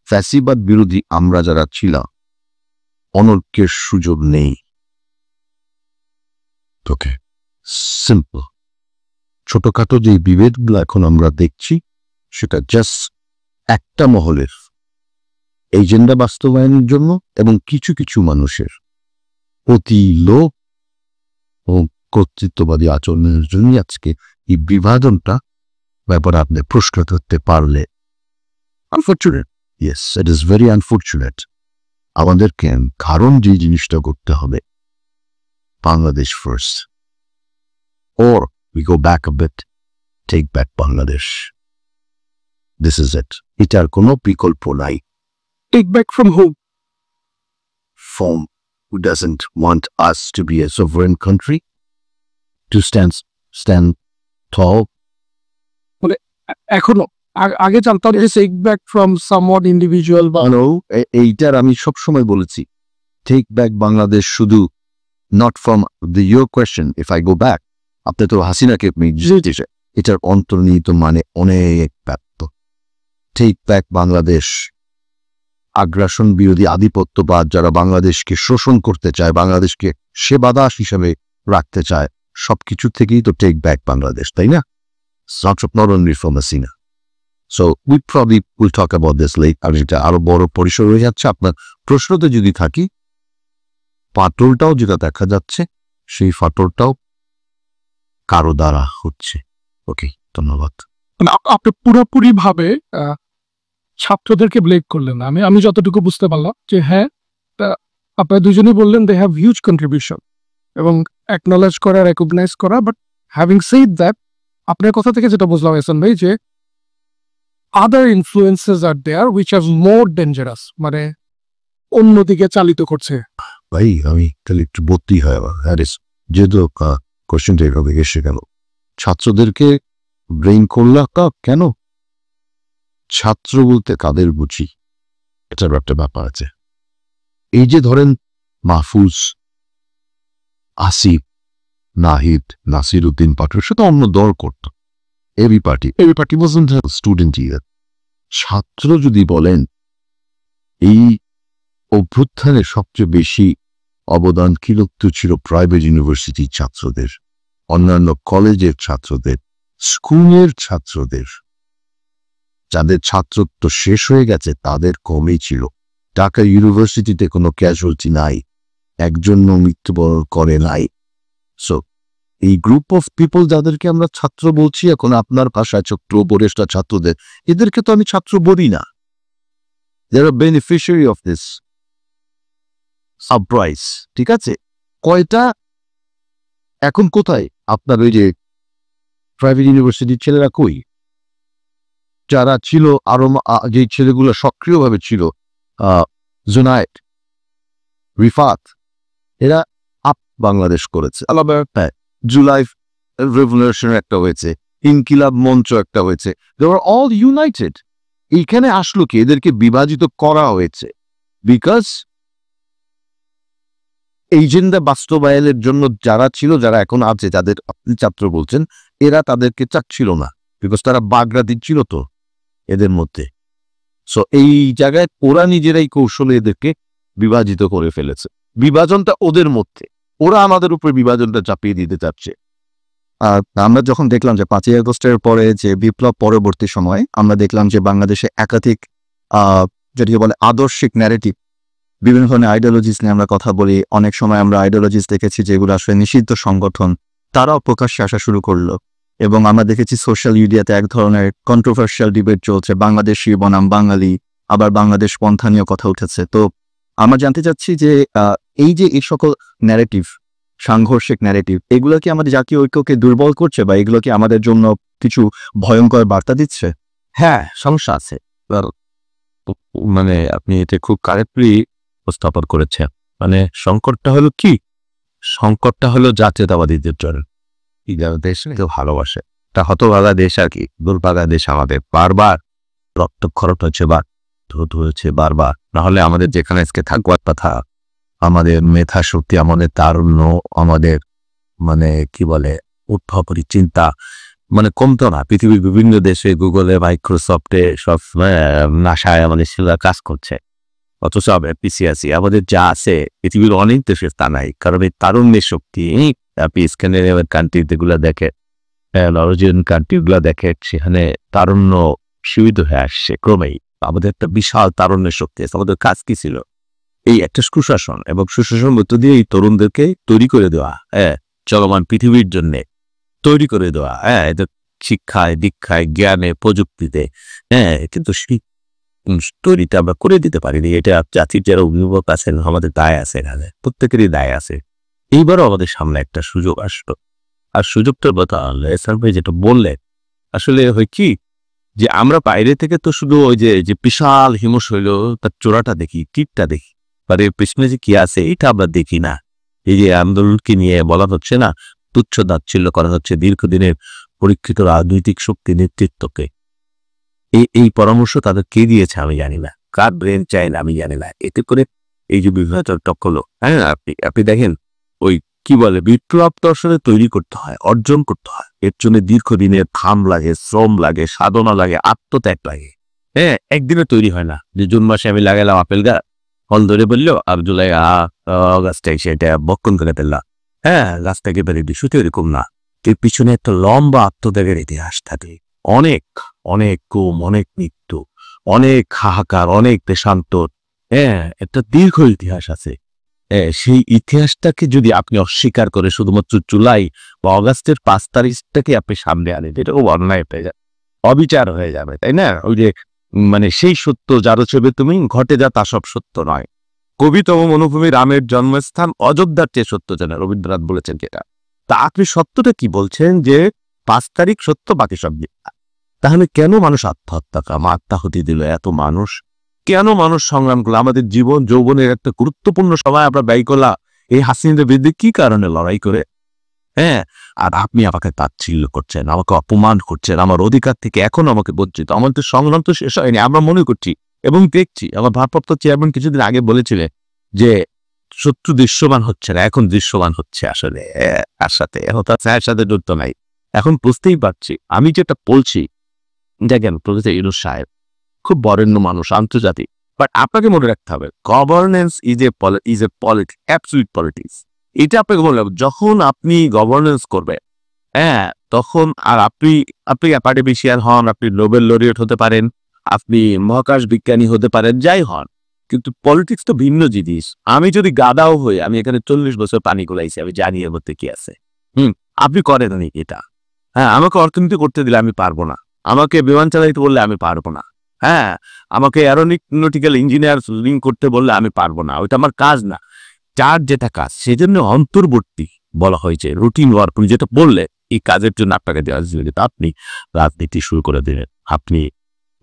ফ্যাসিবাদ বিরোধী আমরা যারা ছিলাম, অনৈক্যের সুযোগ নেই। ওকে, সিম্পল। ছোটখাটো যে বিভেদগুলো এখন আমরা দেখছি, সেটা জাস্ট একটা মহলের এজেন্ডা বাস্তবায়নের জন্য এবং কিছু কিছু মানুষের অতি লোভ ও কর্তৃত্ববাদী আচরণের জন্য আজকে এই বিভাজনটা ব্যাপারে আপনি প্রশ্ন করতে পারলে unfortunate. Yes, it is very unfortunate. আমাদেরকে কারণ যে জিনিসটা করতে হবে, Bangladesh first, or we go back a bit, take back Bangladesh. This is it. এটার কোনো বিকল্প নাই। Take back from whom? From who doesn't want us to be a sovereign country, to stand tall. এখনো আগে জানতাম যে take back from somewhat individual, বা এইটার আমি সবসময় বলেছি, take back বাংলাদেশ শুধু not from your question, if I go back, আপনি তো হাসিনাকে এটার অন্তর্নিহিত মানে অনেক ব্যাপ্ত। take back বাংলাদেশ আগ্রাসন বিরোধী আধিপত্যবাদ, যারা বাংলাদেশকে শোষণ করতে চায়, বাংলাদেশকে সেবাদাস হিসেবে রাখতে চায়, সবকিছু থেকেই তো টেক ব্যাক বাংলাদেশ, তাই না? not only from Hasina. So we probably will talk about this later. আর এটা আরো বড় পরিসর হয়ে যাচ্ছে। আপনার প্রশ্নতে যদি থাকি, ফাটলটাও যেটা দেখা যাচ্ছে, সেই ফাটলটাও কারো দ্বারা হচ্ছে। ওকে, ধন্যবাদ। আপনি পুরোপুরি ভাবে ছাত্রদেরকে ব্লেম করলেন না। আমি যতটুকু বুঝতে পারলাম যে হ্যাঁ, আপনারা দুজনেই বললেন দে হ্যাভ হিউজ কন্ট্রিবিউশন, এবং অ্যাকনলেজ করা, রেকগনাইজ করা। বাট হ্যাভিং সেড দ্যাট, আপনার কথা থেকে যেটা বুঝলাম এহসান ভাই, যে other influences are there which are more dangerous, মানে অন্যদিকে চালিত করছে। ভাই আমি তাহলে একটু বলতেই হয় আমার, যেহেতু কোশ্চেনটা এভাবে এসে গেল, ছাত্রদেরকে ব্রেইন করলা কেন? ছাত্র বলতে কাদের বুঝি, এটার একটা ব্যাপার আছে। এই যে ধরেন মাহফুজ, আসিফ, নাহিদ, নাসির উদ্দিন পাঠক, সেটা অন্য দল করত। এবি পার্টি ওয়াজন্ট স্টুডেন্ট ইয়ার। ছাত্র যদি বলেন, এই অভ্যুত্থানে সবচেয়ে বেশি অবদান কিন্তু ছিল প্রাইভেট ইউনিভার্সিটির ছাত্রদের, অন্যান্য কলেজের ছাত্রদের, স্কুলের ছাত্রদের। যাদের ছাত্রত্ব শেষ হয়ে গেছে তাদের কমই ছিল। ঢাকা ইউনিভার্সিটিতে কোনো ক্যাজুয়ালিটি নাই, একজনও মৃত্যুবরণ করে নাই। সো এই গ্রুপ অফ পিপল যাদেরকে আমরা ছাত্র বলছি এখন আপনার ভাষায় ছাত্র বরিষ্ঠ ছাত্রদের, এদেরকে তো আমি ছাত্র বলি না। দে আর বেনিফিশিয়ারি অফ দিস সারপ্রাইজ। ঠিক আছে, কয়টা এখন কোথায় আপনার ওই যে প্রাইভেট ইউনিভার্সিটির ছেলেরা কই, যারা ছিল আরো যে ছেলেগুলো সক্রিয়ভাবে ছিল, জুনায়েদ, রিফাত, এরা আপ বাংলাদেশ করেছে। হ্যাঁ, জুলাই রেভলিউশন একটা হয়েছে, ইনকিলাব মঞ্চ একটা হয়েছে, দে আর অল ইউনাইটেড। এইখানে আসলো কি, এদেরকে বিভাজিত করা হয়েছে বিকজ এজেন্ডা বাস্তবায়নের জন্য যারা ছিল, যারা এখন আছে, যাদের আপনি ছাত্র বলছেন, এরা তাদেরকে চাচ্ছিল না বিকজ তারা বাগড়া দিচ্ছিল তো এদের মধ্যে। সো এই জায়গায় ওরা নিজেরাই কৌশলে এদেরকে বিভাজিত করে ফেলেছে। বিভাজনটা ওদের মধ্যে, ওরা আমাদের উপর বিভাজনটা চাপিয়ে দিতে চাচ্ছে। আমরা যখন দেখলাম যে 5ই আগস্টের পরে যে বিপ্লব পরবর্তী সময় আমরা দেখলাম যে বাংলাদেশে একাধিক যেটিকে বলে আদর্শিক ন্যারেটিভ, বিভিন্ন ধরনের আইডিওলজিস নিয়ে আমরা কথা বলি। অনেক সময় আমরা আইডিওলজিস দেখেছি যেগুলো আসলে নিষিদ্ধ সংগঠন, তারাও প্রকাশ্যে আসা শুরু করলো। এবং আমরা দেখেছি সোশ্যাল মিডিয়াতে এক ধরনের কন্ট্রোভার্সিয়াল ডিবেট চলছে, বাংলাদেশি বনাম বাঙালি, আবার বাংলাদেশ পন্থা নিয়ে কথা উঠেছে। তো আমরা জানতে চাচ্ছি যে এই যে এই সকল ন্যারেটিভ, সাংঘর্ষিক ন্যারেটিভ, এগুলো কি আমাদের জাতীয় ঐক্যকে দুর্বল করছে বা এগুলো কি আমাদের জন্য কিছু ভয়ঙ্কর বার্তা দিচ্ছে? হ্যাঁ, সমস্যা আছে। মানে আপনি এটা খুব কারেক্টলি উপস্থাপন করেছেন। মানে সংকটটা হলো কি, সংকটটা হলো জাতীয়তাবাদীদের জন্য। দেশ কেউ ভালোবাসে, তা হতভাগা দেশ আর কি, দুর্ভাগা দেশ আমাদের। বারবার রক্তক্ষরণ হচ্ছে, ধুত হয়েছে বারবার। নাহলে আমাদের যেখানে আজকে থাকবার কথা, আমাদের মেধা শক্তি, আমাদের তারুণ্য, আমাদের মানে কি বলে উদ্ভাবনী চিন্তা মানে কমতো না। পৃথিবীর বিভিন্ন দেশে গুগলে, মাইক্রোসফটে, সব নাসায় আমাদের ছেলেরা কাজ করছে, অথচ আমরা পিছিয়ে আছি। আমাদের যা আছে পৃথিবীর অনেক দেশের তা নাই, কারণ এই তারুণ্যের শক্তি। আপনি স্ক্যান্ডিনেভিয়ান কান্ট্রি যেগুলো দেখে, নরওয়েজিয়ান কান্ট্রিগুলো দেখে, সেখানে তারুণ্য সীমিত হয়ে আসছে ক্রমেই। আমাদের একটা বিশাল তারুণ্যের শক্তি আছে। আমাদের কাজ কি ছিল? এই একটা সুশাসন, এবং সুশাসন মধ্য দিয়ে এই তরুণদেরকে তৈরি করে দেওয়া, চলমান পৃথিবীর জন্য তৈরি করে দেওয়া, এদের শিক্ষায়, দীক্ষায়, জ্ঞানে, প্রযুক্তিতে। কিন্তু সেই তৈরিটা আমরা করে দিতে পারিনি। এটা জাতির যারা অভিভাবক আছেন, আমাদের দায় আছে, এখানে প্রত্যেকেরই দায় আছে। এইবারও আমাদের সামনে একটা সুযোগ আসলো, আর সুযোগটার কথা এসআর ভাই যেটা বললেন, আসলে হয় কি যে আমরা বাইরে থেকে তো শুধু ওই যে বিশাল হিমশৈল তার চূড়াটা দেখি, টিপটা দেখি, আর এর পেছনে যে কি আছে এটা আমরা দেখি না। এই যে আন্দোলনকে নিয়ে বলা হচ্ছে না, তুচ্ছ তাচ্ছিল্য করা হচ্ছে দীর্ঘদিনের পরীক্ষিত রাজনৈতিক শক্তি নেতৃত্বকে। এই পরামর্শ তাদের কে দিয়েছে আমি জানি না, কার ব্রেন চাইন আমি জানি না। এতে করে এই যে বিভাজনটা হলো, আপনি দেখেন ওই কি বলে বিপ্লব তো আসলে তৈরি করতে হয়, অর্জন করতে হয়। এর জন্য দীর্ঘদিনের ঘাম লাগে, শ্রম লাগে, সাধনা লাগে, আত্মত্যাগ লাগে। একদিনে তৈরি হয় না। যে জুন মাসে আমি লাগাইলাম আপেল গাছ, ফল ধরে বললো, আর জুলাই গাছটা এসে এটা বক্ষণ করে ফেললাম, গাছটাকে বেড়ে শুধু এরকম না। এর পিছনে একটা লম্বা আত্মত্যাগের ইতিহাস থাকে। অনেক অনেক গুম, অনেক মৃত্যু, অনেক হাহাকার, অনেক দেশান্তর, একটা দীর্ঘ ইতিহাস আছে। সেই ইতিহাসটাকে যদি আপনি অস্বীকার করে শুধুমাত্র জুলাই বা অগাস্টের 5 তারিখটাকে আপনি সামনে আনেন, এটা খুব অন্যায় হয়ে যাবে, অবিচার হয়ে যাবে, তাই না? ওই যে মানে সেই সত্য যারো ছবি তুমি ঘটে যা তা সব সত্য নয়। কবিতম মনোভূমি রামের জন্মস্থান অযোধ্যার চেয়ে সত্য জানা, রবীন্দ্রনাথ বলেছেন যেটা। তা আপনি সত্যটা কি বলছেন যে 5 তারিখ সত্য, বাকি সব মিথ্যা। তাহলে কেন মানুষ আত্মাহুতি দিল? এত মানুষ কেন মানুষ সংগ্রাম করলো? আমাদের জীবন যৌবনের একটা গুরুত্বপূর্ণ সময় আমরা ব্যয় করলাম এই হাসিনাদের বিরুদ্ধে কি কারণে লড়াই করে? আর আপনি আমাকে তাচ্ছিল্য করছেন, আমাকে অপমান করছেন, আমার অধিকার থেকে এখন আমাকে বঞ্চিত। আমাদের সংগ্রাম তো শেষ হয়নি, আমরা মনে করছি এবং দেখছি। আমার ভারপ্রাপ্ত চেয়ারম্যান কিছুদিন আগে বলেছিলেন যে শত্রু দৃশ্যমান হচ্ছে না, এখন দৃশ্যমান হচ্ছে। আসলে তার সাথে এখন তার ছায়ের সাথে যুক্ত নাই। এখন বুঝতেই পারছি আমি যেটা বলছি, দেখেন প্রফেসর ইউনূস সাহেব খুব বরেণ্য মানুষ, আন্তর্জাতিক, বাট আপনাকে মনে রাখতে হবে governance is a politics, absolute politics. এটা আপনাকে মনে রাখবেন। যখন আপনি গভর্নেন্স করবেন, হ্যাঁ, তখন আর আপনি আপনি অ্যাকাডেমিশিয়ান হন, আপনি নোবেল লরিয়েট হতে পারেন, আপনি মহাকাশ বিজ্ঞানী হতে পারেন, যাই হন, কিন্তু পলিটিক্স তো ভিন্ন জিনিস। আমি যদি গাদাও হই, আমি এখানে 40 বছর পানি গোলাইছি, আমি জানি এর মধ্যে কি আছে। আপনি করেন নাকি এটা? হ্যাঁ, আমাকে অর্থনীতি করতে দিলে আমি পারবো না, আমাকে বিমান চালাইতে বললে আমি পারবো না, হ্যাঁ, আমাকে অ্যারোনটিক্যাল ইঞ্জিনিয়ারিং করতে বললে আমি পারবো না, ওইটা আমার কাজ না। যার যেটা কাজ, সেজন্য অন্তর্বর্তী বলা হয়েছে, রুটিন ওয়ার্ক। তুমি যেটা বললে, এই কাজের জন্য আপনাকে দেওয়া হয়েছে, আপনি রাজনীতি শুরু করে দিলেন, আপনি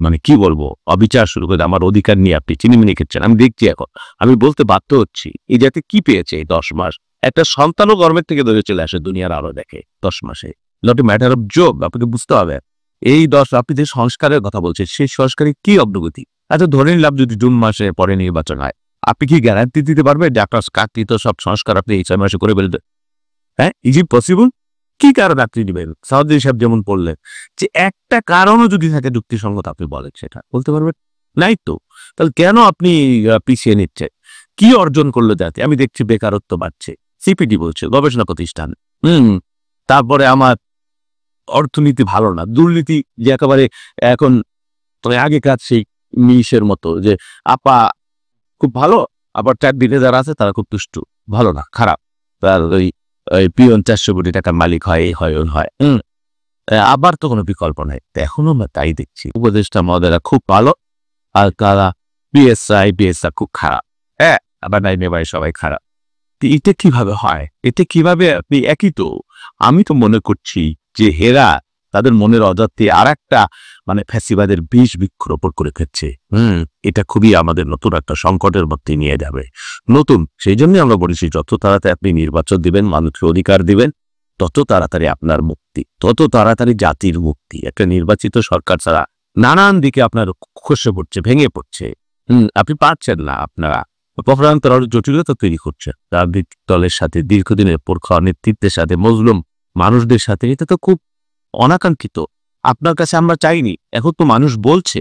মানে কি বলবো, অবিচার শুরু করে আমার অধিকার নিয়ে আপনি চিনিমিনি খেচ্ছেন। আমি দেখছি এখন, আমি বলতে বাধ্য হচ্ছি, এই জাতি কি পেয়েছে এই 10 মাস? একটা সন্তানও গর্ভের থেকে ধরে চলে আসে, দুনিয়ার আলো দেখে 10 মাসে। Not a matter of job, আপনাকে বুঝতে হবে। এই 10, আপনি যে সংস্কারের কথা বলছেন, সেই সংস্কারে কি অগ্রগতি? আচ্ছা, ধরে নিলাম যদি জুন মাসে পরে নির্বাচন হয়, আপনি কি গ্যারান্টি দিতে পারবেন যে আপনার কাকৃত সব সংস্কার আপনি এই 6 মাসে করে ফেলবেন? হ্যাঁ, ইজ ইট পসিবল? কি কারণ আপনি দিবেন? সাউদ্দিন সাহেব যেমন বললেন যে একটা কারণও যদি থাকে যুক্তিসঙ্গত, আপনি বলেন সেটা বলতে পারবেন? নাই তো। তাহলে কেন আপনি পিছিয়ে নিচ্ছেন? কি অর্জন করলো জাতি? আমি দেখছি বেকারত্ব বাড়ছে, সিপিডি বলছে, গবেষণা প্রতিষ্ঠান। তারপরে আমার অর্থনীতি ভালো না, দুর্নীতি যে একেবারে এখন আগেকার সেই মিশের মতো, যে আপা খুব ভালো, আবার 4 দিনে যারা আছে তারা খুব তুষ্ট, ভালো না, খারাপ। তার ওই পিয়ন 400 কোটি টাকার মালিক হয়, এই হয়, ওই হয়। আবার তো কোনো বিকল্প নাই। এখনো আমরা তাই দেখছি, উপদেষ্টা মহোদয়রা খুব ভালো, আর তারা বিএসআই খুব খারাপ। হ্যাঁ, আবার নাইনে ভাই সবাই খারাপ। এটা কিভাবে হয়? এটা কিভাবে আপনি একই তো? আমি তো মনে করছি যে হেরা তাদের মনের অজান্তে আর একটা মানে ফ্যাসিবাদের বিষ বৃক্ষরোপণ করে ফেলছে। এটা খুবই আমাদের নতুন একটা সংকটের মধ্যে নিয়ে যাবে। নতুন, সেই জন্য আমরা বলেছি, যত তাড়াতাড়ি আপনি নির্বাচন দিবেন, মানুষকে অধিকার দিবেন, তত তাড়াতাড়ি আপনার মুক্তি, তত তাড়াতাড়ি জাতির মুক্তি। একটা নির্বাচিত সরকার ছাড়া নানান দিকে আপনার খসে পড়ছে, ভেঙে পড়ছে। আপনি পারছেন না, আপনারা অপরান্তর আরো জটিলতা তৈরি করছে রাজনৈতিক দলের সাথে, দীর্ঘদিনের পোরখা নেতৃত্বের সাথে, মজলুম মানুষদের সাথে। এটা তো খুব অনাকাঙ্ক্ষিত। আপনার কাছে আমরা চাইনি, এখন তো মানুষ বলছে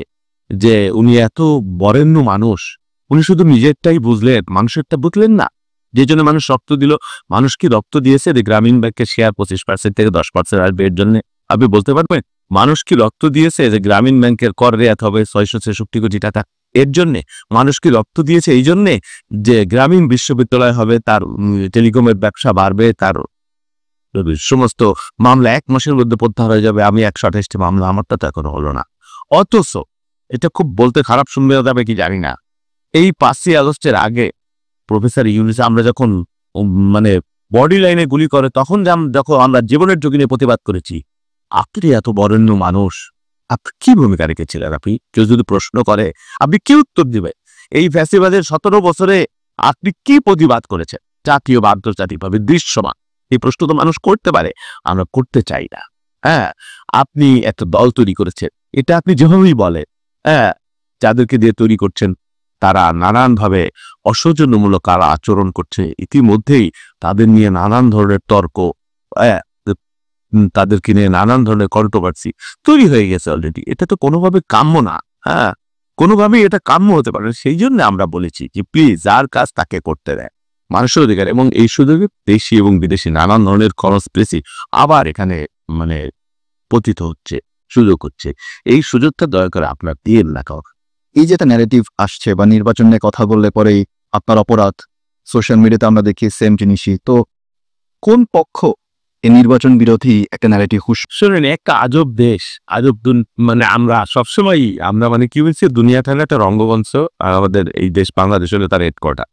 যে উনি এত বরেণ্য মানুষ, উনি শুধু নিজেরটাই বুঝলেন, মানুষেরটা বুঝলেন না, যে জন্য মানুষ রক্ত দিল। মানুষ কি রক্ত দিয়েছে যে গ্রামীণ ব্যাংকের শেয়ার 25% থেকে 10% আসবে এর জন্য? আপনি বলতে পারবেন? মানুষ কি রক্ত দিয়েছে যে গ্রামীণ ব্যাংকের কর রেয়াত হবে 666 কোটি টাকা এর জন্যে? মানুষ কি রক্ত দিয়েছে এই জন্যে যে গ্রামীণ বিশ্ববিদ্যালয় হবে, তার টেলিকমের ব্যবসা বাড়বে, তার সমস্ত মামলা 1 মাসের মধ্যে প্রত্যাহার হয়ে যাবে? আমি 128টি মামলা, আমারটা তো এখনো হলো না। অথচ এটা খুব বলতে খারাপ শুনবে যাবে কি জানি না, এই 5ই আগস্টের আগে প্রফেসর ইউনূস আমরা যখন মানে বডি লাইনে গুলি করে, তখন যখন আমরা জীবনের ঝুঁকি নিয়ে প্রতিবাদ করেছি, আপনি এত বরেণ্য মানুষ, আপনি কি ভূমিকা রেখেছিলেন? আপনি কেউ যদি প্রশ্ন করে, আপনি কি উত্তর দিবেন? এই ফ্যাসিবাদের 17 বছরে আপনি কি প্রতিবাদ করেছেন জাতীয় বা আন্তর্জাতিকভাবে দৃশ্যমান? এই প্রশ্ন তো মানুষ করতে পারে, আমরা করতে চাই না। হ্যাঁ, আপনি একটা দল তৈরি করেছেন, এটা আপনি যেভাবেই বলেন, হ্যাঁ, যাদেরকে দিয়ে তৈরি করছেন তারা নানানভাবে অসৌজন্যমূলক আচরণ করছে। ইতিমধ্যেই তাদের নিয়ে নানান ধরনের তর্ক, তাদেরকে নিয়ে নানান ধরনের কন্ট্রোভার্সি তৈরি হয়ে গেছে অলরেডি। এটা তো কোনোভাবে কাম্য না। হ্যাঁ, কোনোভাবেই এটা কাম্য হতে পারে না। সেই জন্য আমরা বলেছি যে প্লিজ, যার কাজ তাকে করতে দেয়, মানুষের অধিকার। এবং এই সুযোগে দেশি এবং বিদেশি নানান ধরনের কনস্পিরেসি আবার এখানে মানে পতিত হচ্ছে, সুযোগ হচ্ছে। এই সুযোগটা দয়া করে আপনার দিয়ে না। এই যে একটা ন্যারেটিভ আসছে বা নির্বাচন নিয়ে কথা বললে পরেই আপনার অপরাধ, সোশ্যাল মিডিয়াতে আমরা দেখি সেম জিনিসই। তো কোন পক্ষ এই নির্বাচন বিরোধী একটা ন্যারেটিভ শুনেন, একটা আজব দেশ, আজব মানে আমরা সবসময় আমরা মানে কি বলছি, দুনিয়াটা একটা রঙ্গমঞ্চ, আর আমাদের এই দেশ বাংলাদেশ হলে তার হেডকোয়ার্টার।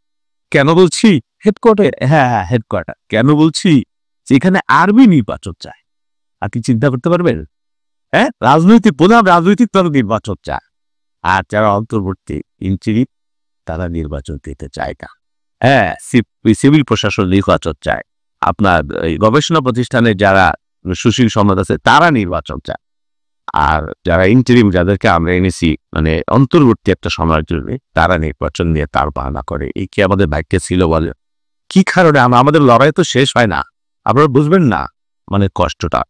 কেন বলছি হেডকোয়ার্টার? হ্যাঁ, হেডকোয়ার্টার কেন বলছি? যেখানে আর্মি নির্বাচন চায়। আপনি চিন্তা করতে পারবেন? হ্যাঁ, প্রধান রাজনৈতিক দল নির্বাচন চায়, আর যারা অন্তর্বর্তী ইন্টারিম তারা নির্বাচন দিতে চায় না। হ্যাঁ, সিভিল প্রশাসন নির্বাচন চায়। আপনার এই গবেষণা প্রতিষ্ঠানে যারা সুশীল সমাজ আছে তারা নির্বাচন চায়, আর যারা ইন্টারিম, যাদেরকে আমরা এনেছি মানে অন্তর্বর্তী একটা সময়ের জন্য, তারা নির্বাচন নিয়ে তার বাহানা করে। এই কি আমাদের ভাগ্যে ছিল বলে? কি কারণে? আমাদের লড়াই তো শেষ হয় না। আপনারা বুঝবেন না মানে কষ্টটা।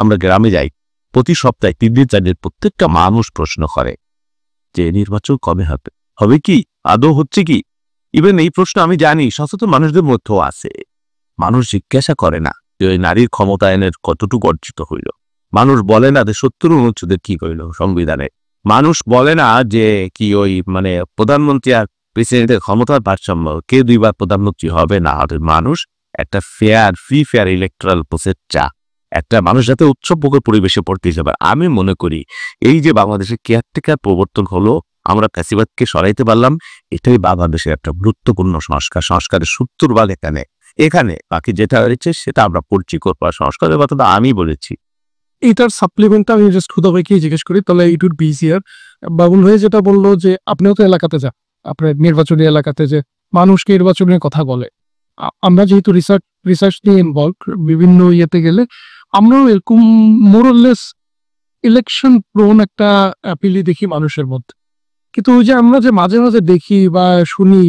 আমরা গ্রামে যাই, প্রতি সপ্তাহে 3 দিন 4 দিন প্রত্যেকটা মানুষ প্রশ্ন করে যে নির্বাচন কবে হবে, হবে কি, আদৌ হচ্ছে কি? ইভেন এই প্রশ্ন আমি জানি সচেতন মানুষদের মধ্যেও আছে। মানুষ জিজ্ঞাসা করে না ওই নারীর ক্ষমতায়নের কতটুকু অর্জিত হইল? মানুষ বলে না যে 70 অনুচ্ছেদের কি কইল সংবিধানে? মানুষ বলে না যে কি ওই মানে প্রধানমন্ত্রী আর প্রেসিডেন্টের ক্ষমতার ভারসাম্য, কে 2 বার প্রধানমন্ত্রী হবে না হবে? মানুষ একটা ফ্রি ফেয়ার ইলেকট্রাল প্রসেস একটা মানুষ যাতে উৎসবমুখর পরিবেশে পড়তে যাবে। আমি মনে করি এই যে বাংলাদেশে কেয়ারটেকার প্রবর্তন হলো, আমরা ফ্যাসিবাদকে সরাইতে পারলাম, এটাই বাংলাদেশের একটা গুরুত্বপূর্ণ সংস্কারের সূত্রবাদ এখানে বাকি যেটা হয়েছে সেটা আমরা পরিচয় করবো। সংস্কারের কথাটা আমি বলেছি। এটার সাপ্লিমেন্ট আমি জাস্ট খুদা ভাইকে জিজ্ঞেস করি, তাহলে it would be easier. Babul ভাই যেটা বললো যে আপনিও তো এলাকাতে যান, আপনার নির্বাচনী এলাকাতে যে মানুষকে নির্বাচনের কথা বলে, আমরা যেহেতু রিসার্চ নিয়ে ইনভলভ, বিভিন্ন ইয়েতে গেলে আমরাও এরকম মোরলেস ইলেকশন প্রোন একটা অ্যাপিলই দেখি মানুষের মধ্যে। কিন্তু ওই যে আমরা যে মাঝে মাঝে দেখি বা শুনি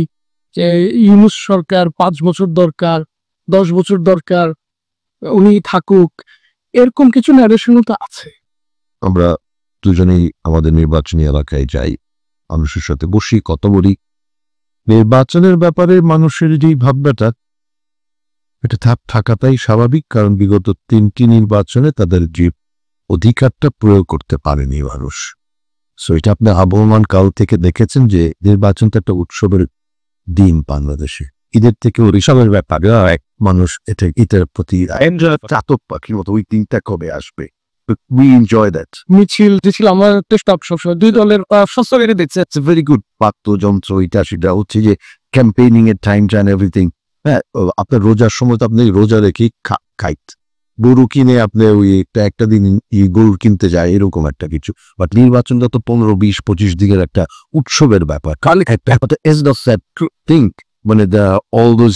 যে ইউনূস সরকার 5 বছর দরকার, 10 বছর দরকার, উনি থাকুক, এরকম কিছু ন্যারেশনও তো আছে। আমরা দুজনেই আমাদের নির্বাচনী এলাকায় যাই, মানুষের সাথে বসি, কথা বলি। নির্বাচনের ব্যাপারে মানুষের যে ভাবনাটা, এটা থাকাটাই স্বাভাবিক, কারণ বিগত 3টি নির্বাচনে তাদের যে অধিকারটা প্রয়োগ করতে পারেনি মানুষ। সো এটা আপনি আবহমান কাল থেকে দেখেছেন যে নির্বাচনটা একটা উৎসবের দিন বাংলাদেশে, ঈদের থেকে ঋষভের ব্যাপারে মানুষ এটার প্রতি চাতক পাখির মতো ওই দিনটা কবে আসবে। We enjoy that. মিছিল আমার স্টপ সবসময় 2 দলের সস্তা করে দিচ্ছে। It's a very good বাদ্যযন্ত্র, এটা সেটা হচ্ছে যে ক্যাম্পেইনিং এর টাইম অ্যান্ড এভরিথিং। হ্যাঁ, আপনার রোজার সময় তো আপনি রোজা রেখে খাইত, গরু কিনে আপনি ওই একটা দিন গরু কিনতে যায়, এরকম একটা কিছু। বাট নির্বাচনটা তো 15, 20, 25 দিনের একটা উৎসবের ব্যাপার। কালে থিঙ্ক মানে অল দোজ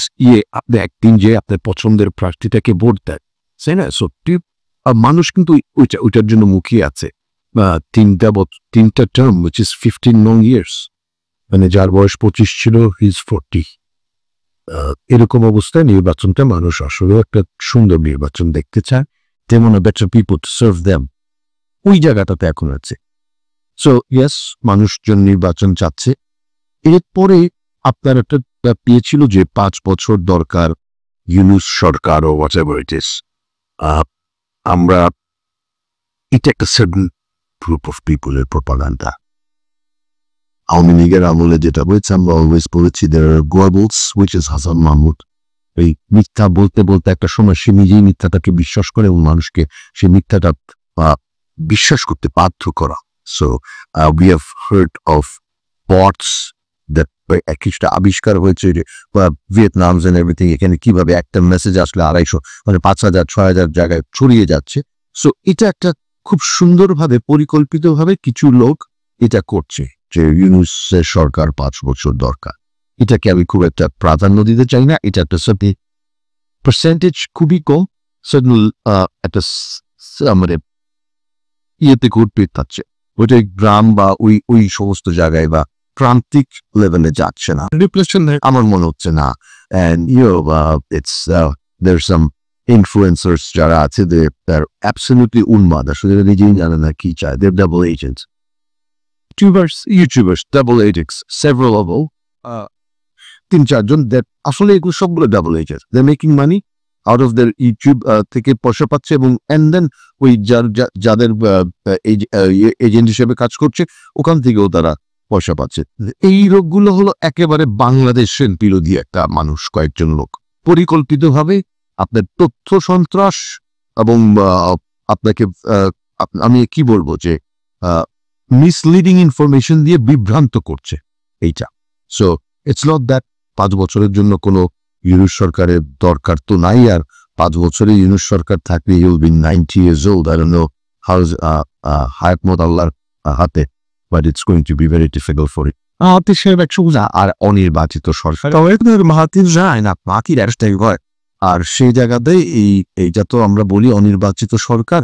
আপনি একদিন যে আপনার পছন্দের প্রার্থীটাকে ভোট দেন, তাই না? সত্যি মানুষ কিন্তু ওইটার জন্য মুখিয়ে আছে। 3টা term which is 15 long years, মানে যার বয়স 25 ছিল, he is 40। এরকম অবস্থায় নির্বাচনটা মানুষ আসলে একটা সুন্দর নির্বাচন দেখতে চায়, তেমন better people to serve them, ওই জায়গাটাতে এখন আছে। সো ইয়েস, মানুষজন নির্বাচন চাচ্ছে। এরপরে আপনার একটা পেয়েছিল যে 5 বছর দরকার, ইউনূস সরকার ও হোয়াট এভার ইট ইজ। আমরা এটা একটা সার্টেন গ্রুপ অফ পিপলের প্রপাগান্ডা। আওয়ামী লীগের আমলে যেটা হয়েছে, আমরা অলওয়েজ বলেছি there are goebbels which is Hasan Mahmud. এই মিথ্যা বলতে বলতে একটা সময় সে নিজেই মিথ্যাটাকে বিশ্বাস করে এবং মানুষকে সে মিথ্যাটা বিশ্বাস করতে বাধ্য করা। So we have heard of bots that কিছুটা আবিষ্কার হয়েছে যে ভিয়েতনামস এন্ড এভরিথিং, এখানে কিভাবে একটা মেসেজ আসলে 250 মানে 5000 6000 জায়গায় ছড়িয়ে যাচ্ছে। সো এটা একটা খুব সুন্দরভাবে পরিকল্পিতভাবে কিছু লোক এটা করছে যে ইউনূসের সরকার 5 বছর দরকার। এটাকে আমি খুব একটা প্রাধান্য দিতে চাই না। এটা একটা সাথে পার্সেন্টেজ খুবই কম, একটা মানে ইয়েতে ঘুরতে থাকছে, ওইটা গ্রাম বা ওই সমস্ত জায়গায় বা প্রান্তিক লেভেলে যাচ্ছে না, আমার মনে হচ্ছে না। And it's there's some influencers যারা আছে, they're absolutely উন্মাদ, আসলে নিজেই জানে না কি চায়, they're double agents, YouTubers, double agents, several of them, 3-4 জন, আসলে এগুলো সবগুলো double agent. they're making money out of their YouTube থেকে পয়সা পাচ্ছে, এবং and then ওই যাদের এজেন্ট হিসেবে কাজ করছে ওখান থেকেও তারা পয়সা পাচ্ছে। এই লোকগুলো হলো একেবারে বাংলাদেশের বিরোধী একটা মানুষ, কয়েকজন লোক পরিকল্পিতভাবে আপনার তথ্য সন্ত্রাস এবং আপনাকে আমি কি বলবো যে মিসলিডিং ইনফরমেশন দিয়ে বিভ্রান্ত করছে এইটা। সো ইটস নট দ্যাট 5 বছরের জন্য কোনো ইউনূস সরকারের দরকার তো নাই, আর 5 বছরে ইউনূস সরকার থাকলে he will be 90 years old. I don't know how হায়াত মত আল্লাহর হাতে, but it's going to be very difficult for it. আর অনির্বাচিত সরকার মাহাতির যায় না, মাহাতির অ্যারেস্টাই হয়। আর সেই জায়গাতে এইটা তো আমরা বলি অনির্বাচিত সরকার,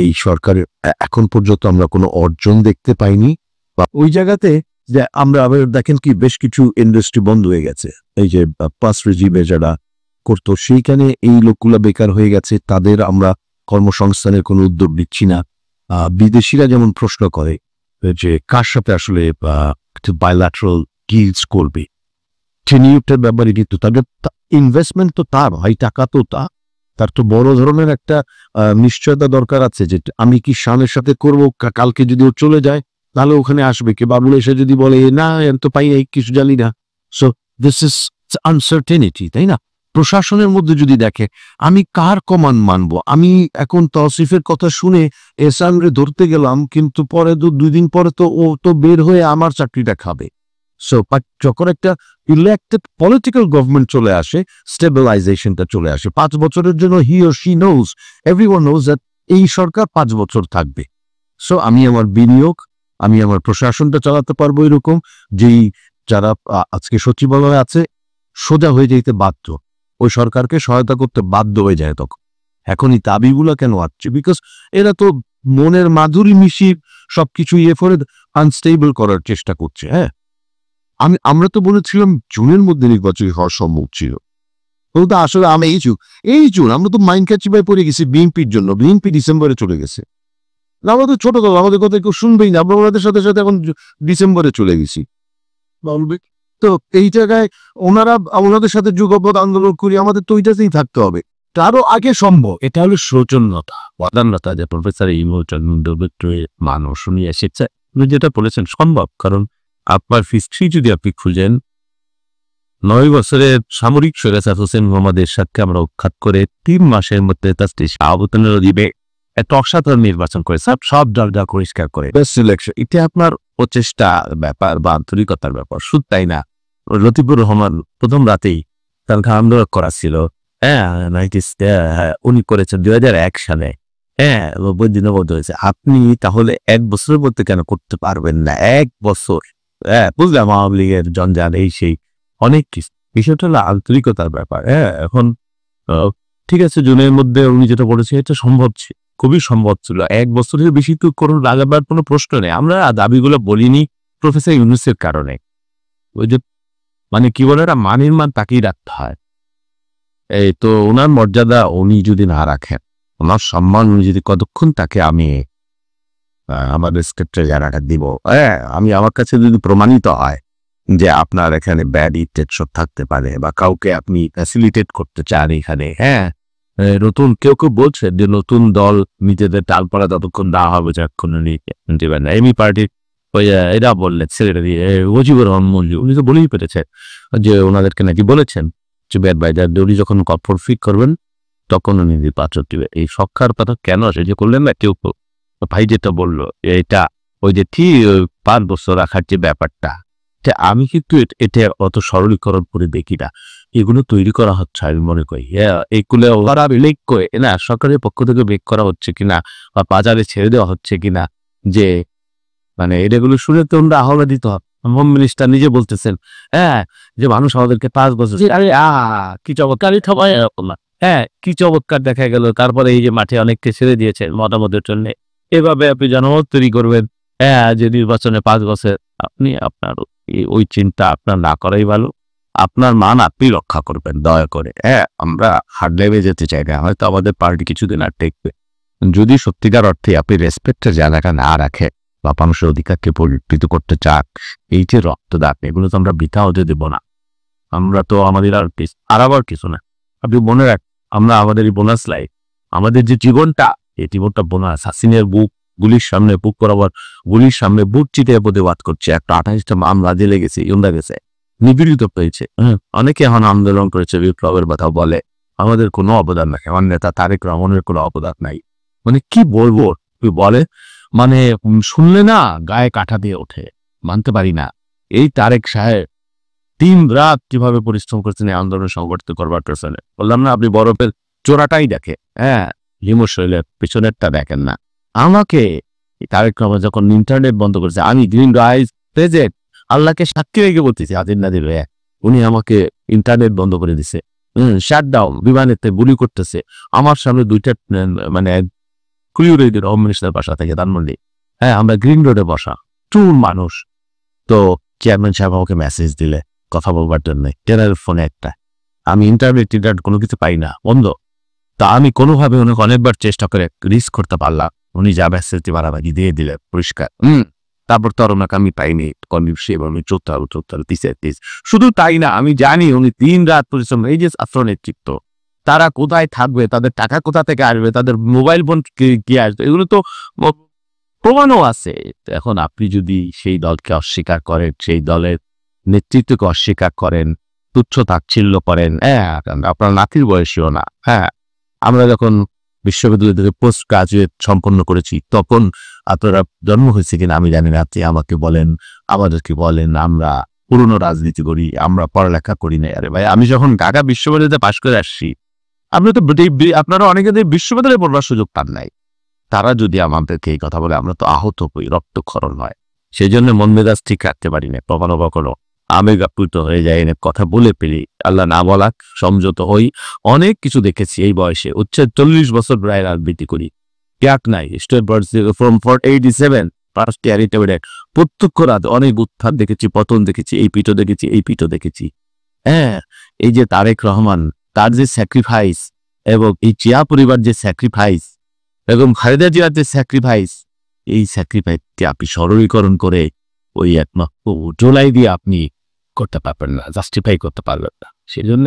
এই সরকারের এখন পর্যন্ত আমরা কোনো অর্জন দেখতে পাইনি। বা ওই জায়গাতে যে আমরা আবার দেখেন কি বেশ কিছু ইন্ডাস্ট্রি বন্ধ হয়ে গেছে, এই যে পাস রেজিমে যারা করতো সেইখানে এই লোকগুলা বেকার হয়ে গেছে, তাদের আমরা কর্মসংস্থানের কোনো উদ্যোগ নিচ্ছি না। বিদেশিরা যেমন প্রশ্ন করে যে কার সাথে আসলে বাইল্যাটারাল ডিলস করবে, টেনিউরটার ব্যাপারে কিন্তু তাদের ইনভেস্টমেন্ট তো তার হয়, টাকা তো তা, তার তো বড় ধরনের একটা নিশ্চয়তা দরকার আছে যে আমি কি শানের সাথে করব, কালকে যদি ও চলে যায় তাহলে ওখানে আসবে কে, বাবুল এসে যদি বলে না এর তো পাই নাই, কিছু জানি না। সো দিস ইজ আনসার্টেনিটি, তাই না? প্রশাসনের মধ্যে যদি দেখে আমি কার কমান্ড মানবো, আমি এখন তৌসিফের কথা শুনে এসামরে ধরতে গেলাম, কিন্তু পরে 2 দিন পরে তো ও তো বের হয়ে আমার চাকরিটা খাবে। সো যখন একটা ইলেক্টেড পলিটিক্যাল গভর্নমেন্ট চলে আসে, স্টেবিলাইজেশনটা চলে আসে 5 বছরের জন্য। He or she knows, everyone knows that এই সরকার 5 বছর থাকবে। সো আমি আমার বিনিয়োগ, আমি আমার প্রশাসনটা চালাতে পারবো এরকম যেই যারা আজকে সচিবালয়ে আছে সোজা হয়ে যেতে বাধ্য, ওই সরকারকে সহায়তা করতে বাধ্য হয়ে যায় তখন। এখনই দাবিগুলো কেন আসছে? বিকজ এরা তো মনের মাধুরী মিশিয়ে সবকিছু ইয়ে করে আনস্টেবল করার চেষ্টা করছে। হ্যাঁ, আমরা তো বলেছিলাম জুনের মধ্যে নির্বাচন হওয়ার সম্ভব ছিল, কিন্তু আসলে আমি এই জুন আমরা তো মাইন্ড ক্যাচিবায় পড়ে গেছি বিএনপির জন্য। বিএনপি ডিসেম্বরে চলে গেছে, আমরা তো ছোট দল, আমাদের কথা কেউ শুনবেই না, আমরা ওনাদের সাথে সাথে এখন ডিসেম্বরে চলে গেছি। তো এই জায়গায় ওনাদের সাথে যুগপৎ আন্দোলন করি, আমাদের তো ওইটাতেই থাকতে হবে। তারও আগে সম্ভব, এটা হলো সৌজন্যতা, বদান্যতা, যে প্রফেসর ইমোশন মানুষ উনি এসেছে, উনি যেটা বলেছেন সম্ভব। কারণ আপনার হিস্ট্রি যদি আপনি খুঁজেন, 9 বছরের সামরিক স্বৈরাচার হোসেন মোহাম্মদের সাথে আমরা উৎখাত করে 3 মাসের মধ্যে তার আবুতনের দিবে একটা অসাধারণ নির্বাচন করে সব দরজা পরিষ্কার করে বেস্ট ইলেকশন। এটা আপনার প্রচেষ্টা ব্যাপার বা আন্তরিকতার ব্যাপার, শুধু তাই না। লতিফুর রহমান প্রথম রাতেই তার আন্দোলন করা ছিল, উনি করেছেন 2001 সালে। 90 দিনের মধ্যে হয়েছে। আপনি তাহলে 1 বছরের মধ্যে কেন করতে পারবেন না? 1 বছর, বুঝলাম আওয়ামী লীগের জঞ্জাল এই সেই অনেক কিছু, বিষয়টা হলো আন্তরিকতার ব্যাপার। এখন ঠিক আছে, জুনের মধ্যে উনি যেটা বলেছে এটা সম্ভব ছিল, খুবই সম্ভব ছিল। 1 বছরের বেশি তো কোনো লাগাবার কোনো প্রশ্ন নেই। আমরা দাবিগুলো বলিনি প্রফেসর ইউনূসের কারণে, ওই যে মানে কি বলে না, মানের মান তাকেই রাখতে হয়। এই তো ওনার মর্যাদা উনি যদি না রাখেন, ওনার সম্মান উনি যদি কতক্ষণ তাকে আমি আমার রেসপেক্টের জায়গাটা দিব, আমি আমার কাছে যদি প্রমাণিত হয় যে আপনার এখানে ব্যাড ইন্টেনশন থাকতে পারে বা কাউকে আপনি ফ্যাসিলিটেট করতে চান এখানে, নতুন কেউ বলছে যে নতুন দল নিজেদের টালপাড়া ততক্ষণ দেওয়া হবে যতক্ষণ দিবেন না। এমই পার্টির ওই এরা বললেন ছেলেটা দিয়ে মুজিবুর রহমান মঞ্জু, উনি তো বলেই পেরেছেন যে ওনাদেরকে নাকি বলেছেন যে ব্যাড বাইদার উনি যখন কফর ফিট করবেন তখন উনি নির্বাচন দিবে। এই সক্ষার কথা কেন সে যে করলেন না কেউ ভাই যেটা বললো এটা ওই যে ঠিক 5 বছর রাখার যে ব্যাপারটা, আমি কিন্তু এটা অত সরলীকরণ করে দেখি না। এগুলো তৈরি করা হচ্ছে আমি মনে করি, এইগুলো ওরা বেলেগ করে না সরকারের পক্ষ থেকে বেক করা হচ্ছে কিনা বা বাজারে ছেড়ে দেওয়া হচ্ছে কিনা, যে মানে এটাগুলো শুনে তো আমরা আহ্লাদিত হয়। হোম মিনিস্টার নিজে বলতেছেন যে মানুষ আমাদেরকে 5 বছর, আরে কি চমৎকারই সবাই এরকম না, কি চমৎকার দেখা গেল। তারপরে এই যে মাঠে অনেককে ছেড়ে দিয়েছে মতামতের জন্য, এভাবে আপনি জনমত তৈরি করবেন যে নির্বাচনে 5 বছর, আপনি আপনার ওই চিন্তা আপনার না করাই ভালো। আপনার মান আপনি রক্ষা করবেন দয়া করে। আমরা হার্ড লেভে যেতে চাই না, হয়তো আমাদের পার্টি কিছুদিন আর টেকবে। যদি সত্যিকার অর্থে আপনি রেসপেক্টের জায়গাটা না রাখে বা মানুষের অধিকারকে পরিবর্তিত করতে চান, এই যে রক্তদান এগুলো তো আমরা বৃথা হতে দেব না। আমরা তো আমাদের আর আবার কিছু না। আপনি মনে রাখ, আমরা আমাদের এই বোনাস লাইফ, আমাদের যে জীবনটা, এই জীবনটা বোনাস। হাসিনের গুলির সামনে বুক বরাবর গুলির সামনে বুক চিতে প্রতিবাদ করছে, একটা 28টা মামলা জেলে গেছে, ইন্দা গেছে, নিপীড়িত পেয়েছে। অনেকে এখন আন্দোলন করেছে, বিপ্লবের কথা বলে, আমাদের কোনো অবদান নাই, আমার নেতা তারেক রহমানের কোনো অবদান নাই। মানে কি বলবো বলে, মানে শুনলে না গায়ে কাঁটা দিয়ে ওঠে, মানতে পারি না। এই তারেক সাহেব 3 রাত কিভাবে পরিশ্রম করছেন এই আন্দোলন সংগঠিত করবার পেছনে। বললাম না, আপনি বরফের চোরাটাই দেখে, হিমু শৈলের পিছনেরটা দেখেন না। আমাকে তারেক রহমান যখন ইন্টারনেট বন্ধ করেছে, আমি গ্রিন রাইজ প্রেজেন্ট আল্লাহকে সাক্ষী রেখে বলতেছি, আজির নাদির উনি আমাকে ইন্টারনেট বন্ধ করে দিছে, শাটডাউন, বিমানেতে গুলি করতেছে আমার সামনে 2টা মানে কুলিউরের হোম মিনিস্টার বাসা থেকে ধানমন্ডি, আমরা গ্রিন রোডে বসা চুর মানুষ। তো চেয়ারম্যান সাহেব আমাকে মেসেজ দিলে কথা বলবার জন্য, টেরার ফোনে একটা, আমি ইন্টারনেট কোনো কিছু পাই না, বন্ধ। তা আমি কোনোভাবে ওনাকে অনেকবার চেষ্টা করে রিস্ক করতে পারলাম, উনি যা মেসেজটি মারামারি দিয়ে দিলেন পরিষ্কার। তারপর তো আর ওনাকে আমি পাইনি, আমি চোত্তাল দিছে। শুধু তাই না, আমি জানি উনি 3 রাত পরিশ্রম, এই যে ছাত্র নেতৃত্ব তারা কোথায় থাকবে, তাদের টাকা কোথা থেকে আসবে, তাদের মোবাইল ফোন কি আসবে, এগুলো তো প্রমাণও আছে। এখন আপনি যদি সেই দলকে অস্বীকার করেন, সেই দলের নেতৃত্বকে অস্বীকার করেন, তুচ্ছ তাচ্ছিল্য করেন, হ্যাঁ আপনার নাতির বয়সীও না। হ্যাঁ, আমরা যখন বিশ্ববিদ্যালয় থেকে পোস্ট গ্রাজুয়েট সম্পন্ন করেছি তখন আপনারা জন্ম হয়েছে কিনা আমি জানি না, আপনি আমাকে বলেন, আমাদেরকে বলেন আমরা পুরনো রাজনীতি করি, আমরা পড়ালেখা করি না। আরে ভাই, আমি যখন ঢাকা বিশ্ববিদ্যালয়তে পাশ করে আসছি, আপনি তো আপনারা অনেকে বিশ্ববিদ্যালয়ে পড়বার সুযোগ পান নাই। তারা যদি আমাদেরকে এই কথা বলে, আমরা তো আহত হই, রক্তক্ষরণ হয়। সেই জন্য মন মেজাজ ঠিক রাখতে পারি না, কখনো কখনো আবেগ আপ্লুত হয়ে যায়, কথা বলে পেলি, আল্লাহ না বলা, সংযত হই। অনেক কিছু দেখেছি এই বয়সে, 40 বছর প্রায় রাজনীতি করি, ক্যাক নাই স্টেট ফ্রম 87 প্রত্যক্ষ রাত অনেক উত্থান দেখেছি, পতন দেখেছি, এই পিঠও দেখেছি, এই পিঠও দেখেছি। হ্যাঁ, এই যে তারেক রহমান, তার যে স্যাক্রিফাইস, এবং এই জিয়া পরিবার যে স্যাক্রিফাইস, এবং খালেদা জিয়ার যে স্যাক্রিফাইস, এই স্যাক্রিফাইসকে আপনি সরলীকরণ করে ওই একমাত্র জোলাই দিয়ে আপনি করতে পারবেন না, জাস্টিফাই করতে পারবেন না। সেই জন্য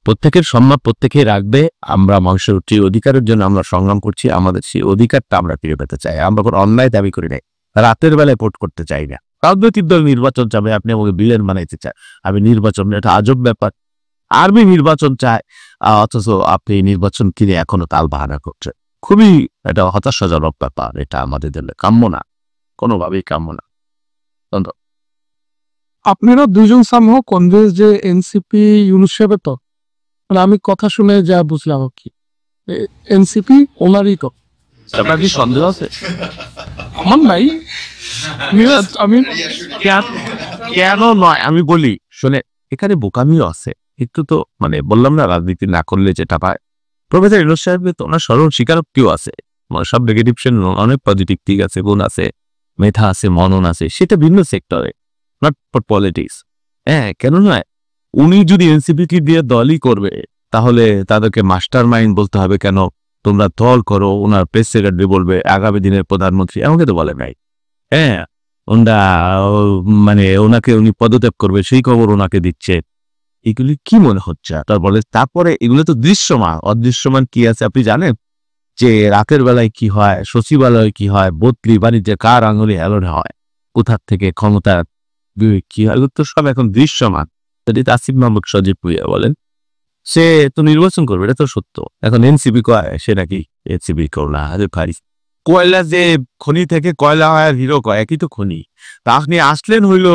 প্রত্যেকের সম্মান প্রত্যেকেই রাখবে। আমরা মানুষের অধিকারের জন্য আমরা সংগ্রাম করছি, আমাদের সেই অধিকারটা আমরা ফিরে পেতে চাই। আমরা কোনো অন্যায় দাবি করি নাই, রাতের বেলায় ভোট করতে চাই না। রাজনৈতিক দল নির্বাচন যাবে, আপনি আমাকে বিলেন বানাইতে চান, আমি নির্বাচন, এটা আজব ব্যাপার। আর্মি নির্বাচন চায়, অথচ আপনি নির্বাচন কিনে এখনো তাল বাহানা করছেন। খুবই এটা হতাশাজনক ব্যাপার, এটা আমাদের জন্য কাম্য না, কোনোভাবেই কাম্য না। আপনারা দুজন সামহাও কনভিন্স যে এনসিপি ইউনুস সাহেবের তো, মানে আমি কথা শুনে যা বুঝলাম আর কি, এনসিপি ওনারই তো। আপনার কি সন্দেহ আছে? আমার নাই, আমি কেন নয় আমি বলি, শুনে এখানে বোকামিও আছে একটু। তো মানে বললাম না, রাজনীতি না করলে যেটা পায়। প্রফেসর ইউনুস সাহেবের তো ওনার সরল স্বীকারোক্তিও আছে, সব নেগেটিভ অনেক পজিটিভ দিক আছে, গুণ আছে, মেধা আছে, মনন আছে, সেটা ভিন্ন সেক্টরে, নট ফর পলিটিক্স। হ্যাঁ, কেন নয়? উনি যদি এনসিপি দিয়ে দলই করবে, তাহলে তাদেরকে মাস্টার মাইন্ড বলতে হবে কেন? তোমরা দল করো, ওনার প্রেস সেক্রেটারি বলবে আগামী দিনের প্রধানমন্ত্রী, এমনকি তো বলে নাই। হ্যাঁ, ওনারা মানে ওনাকে উনি পদত্যাগ করবে সেই খবর ওনাকে দিচ্ছে। এগুলি কি মনে হচ্ছে? তারপরে এগুলো তো দৃশ্যমান, অদৃশ্যমান কি আছে আপনি জানেন? যে রাতের বেলায় কি হয়, সচিবালয় কি হয়, বদলি বাণিজ্যে কার আঙুলি হেলনে হয়, কোথার থেকে ক্ষমতা কি হয়, এগুলো তো সব এখন দৃশ্যমান। যদি আসিফ মাহমুদ সজীব ভুইয়া বলেন, সে তো নির্বাচন করবে, এটা তো সত্য। এখন এনসিপি কয় সে নাকি এনসিপি করলা কয়লা, যে খনি থেকে কয়লা হয় আর হিরো কয়, একই তো খনি। তা আপনি আসলেন হইল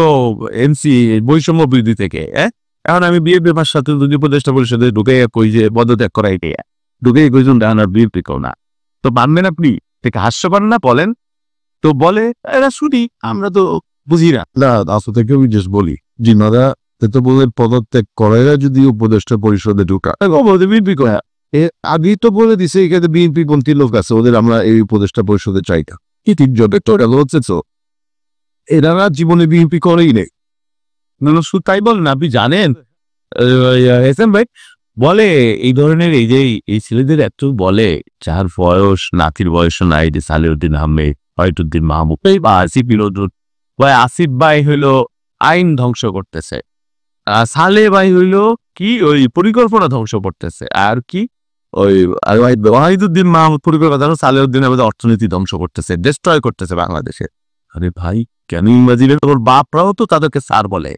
বৈষম্য বৃদ্ধি থেকে। এখন আমি বিএনপি সাথে যদি উপদেষ্টা পরিষদে ঢুকে কই যে পদত্যাগ করা, এটা ঢুকে কইজন আর বিএনপি কেউ না, তো মানবেন আপনি? থেকে হাস্যকর না বলেন? তো বলে এরা শুনি, আমরা তো বুঝি না। না, আসলে থেকে আমি জাস্ট বলি, জিনারা তো বলে পদত্যাগ করে যদি উপদেষ্টা পরিষদে ঢুকা, বিএনপি কয়া আগেই তো বলে দিছে এখানে বিএনপি পন্থী লোক আছে, ওদের আমরা এই উপদেষ্টা পরিষদে চাই না। কি তিনজনের তো হচ্ছে, তো এনারা জীবনে বিএনপি করেই নেই। তাই বলেন। আপনি জানেন এসএম ভাই বলে এই ধরনের, এই যে এই ছেলেদের এত বলে যার বয়স নাতির বয়স নাই, যে সালেউদ্দিন আহমেদ, ফয়জুদ্দিন মাহমুদ বা আসিফ বিনোদন ভাই, আসিফ ভাই হইলো আইন ধ্বংস করতেছে, সালে ভাই হইলো কি ওই পরিকল্পনা ধ্বংস করতেছে, আর কি ওই ওয়াহিদুদ্দিন মাহমুদ পরিকল্পনা, সালেউদ্দিন আহমেদ অর্থনীতি ধ্বংস করতেছে, ডিস্ট্রয় করতেছে বাংলাদেশে। আরে ভাই, কেন ইমাজিনের তোর বাপরাও তো তাদেরকে স্যার বলে,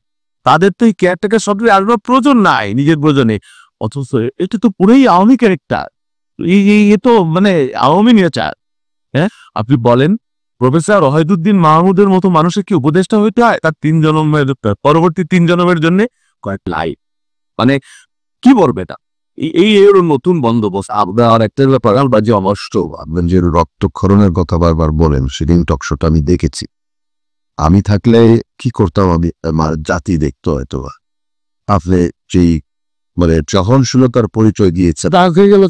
তাদের তো এই কেয়ারটেকার শব্দের আর প্রয়োজন নাই নিজের প্রয়োজনে। অথচ এটা তো পুরোই আওয়ামী ক্যারেক্টার, এ তো মানে আওয়ামী নেচার। হ্যাঁ, আপনি বলেন প্রফেসর ওয়াহিদুদ্দিন মাহমুদের মতো মানুষের কি উপদেষ্টা হইতে হয়? তার 3 জন্মের পরবর্তী 3 জন্মের জন্য কয়েক লাইফ, মানে কি বলবে এটা? এই এর নতুন বন্দোবস্ত। আপনার একটা ব্যাপার বা যে অমষ্ট, আপনার যে রক্তক্ষরণের কথা বারবার বলেন, সেদিন টকশোটা আমি দেখেছি। আমি থাকলে কি করতাম, আমি আমার জাতি দেখতো হয়তো। আপনি যেই মানে সহনশীলতার পরিচয় দিয়েছেন, রাগ হয়ে গেল,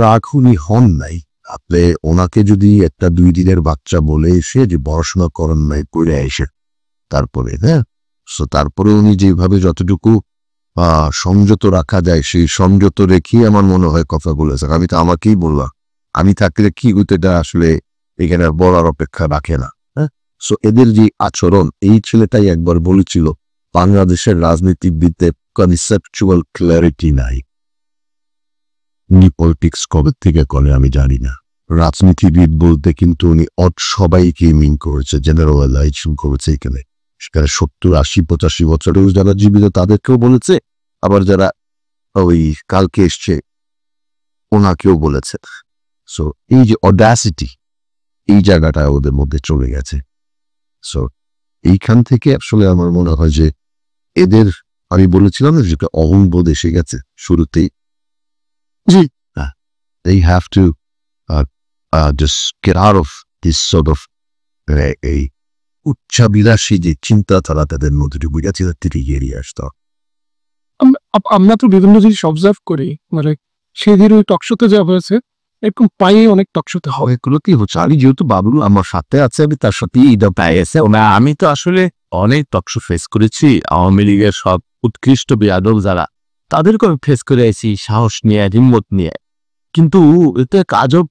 রাখুনি হন নাই। আপনি ওনাকে যদি একটা 2 দিনের বাচ্চা বলে এসে যে পড়াশোনা করেন নাই করে এসে তারপরে, হ্যাঁ, সো তারপরে উনি যেভাবে যতটুকু সংযত রাখা যায় সেই সংযত রেখেই আমার মনে হয় কথা বলেছে। আমি তো আমাকেই বললাম, আমি থাকলে কি হইতে, এটা আসলে এখানে আর বলার অপেক্ষা রাখে না। হ্যাঁ, সো এদের যে আচরণ, এই ছেলেটাই একবার বলেছিল বাংলাদেশের রাজনীতিবিদদের কনসেপচুয়াল ক্ল্যারিটি নাই। উনি পলিটিক্স কবে থেকে করে আমি জানি না। রাজনীতিবিদ বলতে কিন্তু উনি সবাইকে মিন করেছে, জেনারেলাইজেশন করেছে। এখানে সেখানে 70, 80, 85 বছরেও যারা জীবিত তাদেরকেও বলেছে, আবার যারা ওই কালকে এসছে ওনাকেও বলেছে। সো এই যে অডাসিটি, এই জায়গাটা ওদের মধ্যে চলে গেছে। সো এইখান থেকে আসলে আমার মনে হয় যে এদের, আমি বলেছিলাম না যে অহংবোধ এসে গেছে শুরুতেই। জি। They have to just get out of this sort of এই উচ্চাবিলাসী যে চিন্তাধারা তাদের মধ্যে ঢুকে গেছে, থেকে এড়িয়ে আসতো। আমরা তো বিভিন্ন জিনিস অবজার্ভ করি, মানে সেদিন ওই টকশোতে যা হয়েছে এরকম পায়ে অনেক টকশোতে হয়। এগুলো কি হচ্ছে? আমি যেহেতু বাবুল আমার সাথে আছে, আমি তার সাথে এটা পেয়েছে। আমি তো আসলে অনেক টকশো ফেস করেছি। আওয়ামী লীগের সব উৎকৃষ্ট বিয়াদব যারা, তাদেরকে আমি ফেস করে আছি সাহস নিয়ে, হিম্মত নিয়ে। কিন্তু এতে আজব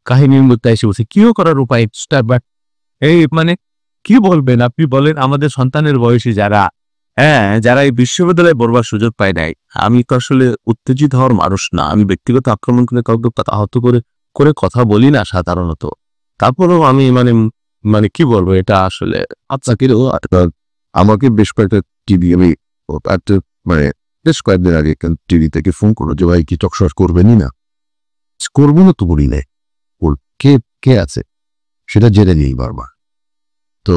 কাহিনীর মধ্যে এসে বসে কিও করার উপায় বাট এই মানে কি বলবেন আপনি বলেন, আমাদের সন্তানের বয়সী যারা, যারা এই বিশ্ববিদ্যালয়ে পড়বার সুযোগ পায় নাই। আমি তো আসলে উত্তেজিত হওয়ার মানুষ না, আমি ব্যক্তিগত আক্রমণ করে কাউকে আহত করে কথা বলি না সাধারণত। তারপরেও আমি মানে কি বলবো, এটা আসলে আচ্ছা কিন্তু আমাকে বেশ কয়েকটা টিভি, আমি একটা মানে বেশ কয়েকদিন আগে টিভি থেকে ফোন করলো যে ভাই কি টকশো করবেনই না? করবো না তো বলি নাই, কে কে আছে সেটা জেনে নিই বারবার। তো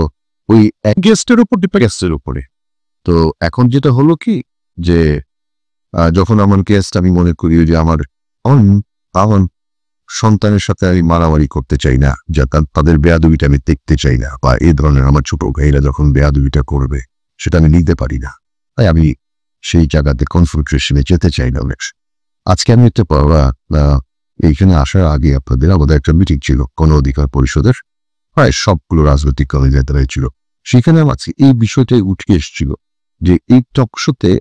ওই গেস্টের উপর গ্যাসের উপরে। তো এখন যেটা হলো কি যে যখন আমার গেস্ট, আমি মনে করি যে আমার সন্তানের সাথে আমি মারামারি করতে চাই না, যা তাদের বেয়াদবিটা আমি দেখতে চাই না, বা এই ধরনের আমার ছোট ভাইরা যখন বেয়াদবিটা করবে সেটা আমি নিতে পারি না, তাই আমি সেই জায়গাতে কনফ্রন্টেশনে যেতে চাই না। অনেক আজকে আমি একটা এইখানে আসার আগে আমাদের একটা মিটিং ছিল গণ অধিকার পরিষদের, প্রায় সবগুলো রাজনৈতিক নেতারাই ছিল। সেখানে আমার এই বিষয়টাই উঠে এসেছিল যে এই টকশোতে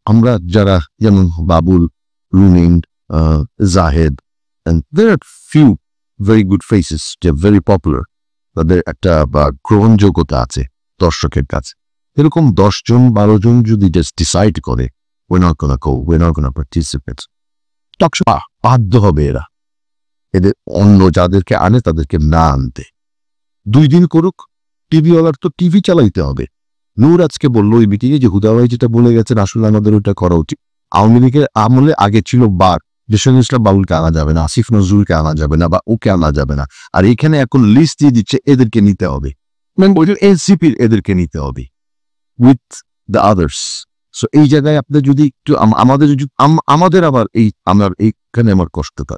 আমরা যারা, যেমন বাবুল, রুমিন, Zahed, and there are few very good faces, they're very popular, তাদের একটা গ্রহণযোগ্যতা আছে দর্শকের কাছে। এরকম 10 জন 12 জন যদি just decide করে we're not gonna go, we're not gonna participate, talk show বাধ্য হবে এরা এদের অন্য যাদেরকে আনে তাদেরকে না আনতে। 2 দিন করুক, টিভিওয়ালার তো টিভি চালাইতে হবে। নূর আজকে বললো ওই মিটিংয়ে যে হুদা ভাই যেটা বলে গেছেন আসলে আমাদের ওটা করা উচিত। আওয়ামী লীগের আমলে আগে ছিল বার, জসিমুল ইসলাম বাবুলকে আনা যাবে না, আসিফ নজরুলকে আনা যাবে না, বা ওকে আনা যাবে না। আর এখানে এখন লিস্ট দিয়ে দিচ্ছে এদেরকে নিতে হবে, এনসিপির এদেরকে নিতে হবে উইথ দ্য আদার্স। সো এই জায়গায় আপনি যদি একটু আমাদের আবার আমার এইখানে আমার কষ্টটা,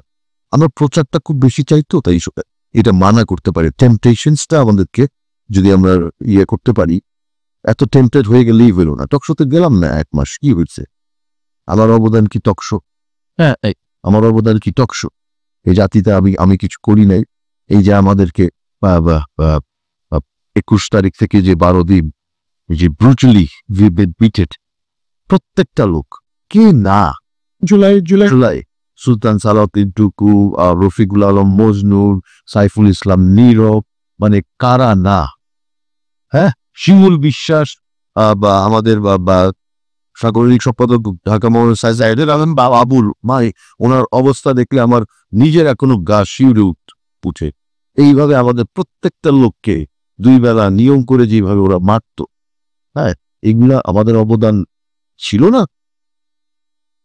আমরা প্রচারটা খুব বেশি চাইতো, তাই এটা মানা করতে পারি। টেম্পটেশনসটা আমাদেরকে যদি আমরা করতে পারি, এত টেম্পটেড হয়ে গেলেই বেরো না। টকশোতে গেলাম না 1 মাস, কি হয়েছে? আমার অবদান কি টকশো? আমার অবদান কি টকশো? এই জাতিতে আমি কিছু করি নাই। এই যে আমাদেরকে 21 তারিখ থেকে যে 12 দিন যে ব্রুটালি বিটেড প্রত্যেকটা লোক, কে না? জুলাই সুলতান সালাউদ্দিন টুকু, রফিকুল আলম মজনুর, সাইফুল ইসলাম নীরব, মানে কারা না? শিমুল বিশ্বাস, বা আমাদের সাগরিক সম্পাদক ঢাকা মহানগর সাইদের আলম বাবুল, ওনার অবস্থা দেখলে আমার নিজের এখনো গা শিউরে উঠে। এইভাবে আমাদের প্রত্যেকটা লোককে 2 বেলা নিয়ম করে যেভাবে ওরা মারত, এগুলা আমাদের অবদান ছিল না?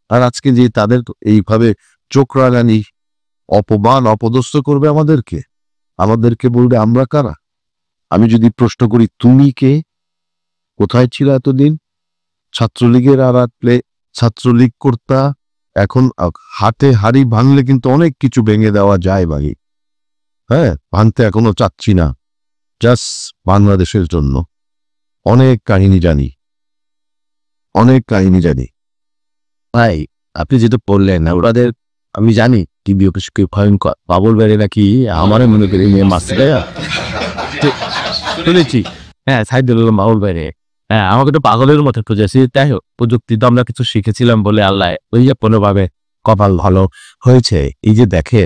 আর আজকে যে তাদের এইভাবে চোখ রাগানি, অপমান, অপদস্থ করবে আমাদেরকে বলবে আমরা কারা? আমি যদি প্রশ্ন করি তুমি কে, কোথায় ছিল এতদিন? ছাত্রলীগের আড়ালে ছাত্রলীগ করতা, এখন হাতে হাড়ি ভাঙলে কিন্তু অনেক কিছু ভেঙে দেওয়া যায় ভাই। ভাঙতে এখনো চাচ্ছি না, জাস্ট বাংলাদেশের জন্য। অনেক কাহিনী জানি ভাই। আপনি যেটা বললেন ওদের, আমি জানি টিভি অফিসকে ভয়ঙ্কর। বাবুল বেড়ে নাকি আমারও মনে করি মেয়ে মাসতে শুনেছি। সাইদুল বাবুল বেড়ে আমাকে তো পাগলের মতো খুঁজেছি। তাই হোক, প্রযুক্তি তো আমরা কিছু শিখেছিলাম বলে আল্লাহ ওই যে কোনোভাবে কপাল ভালো হয়েছে। এই যে দেখে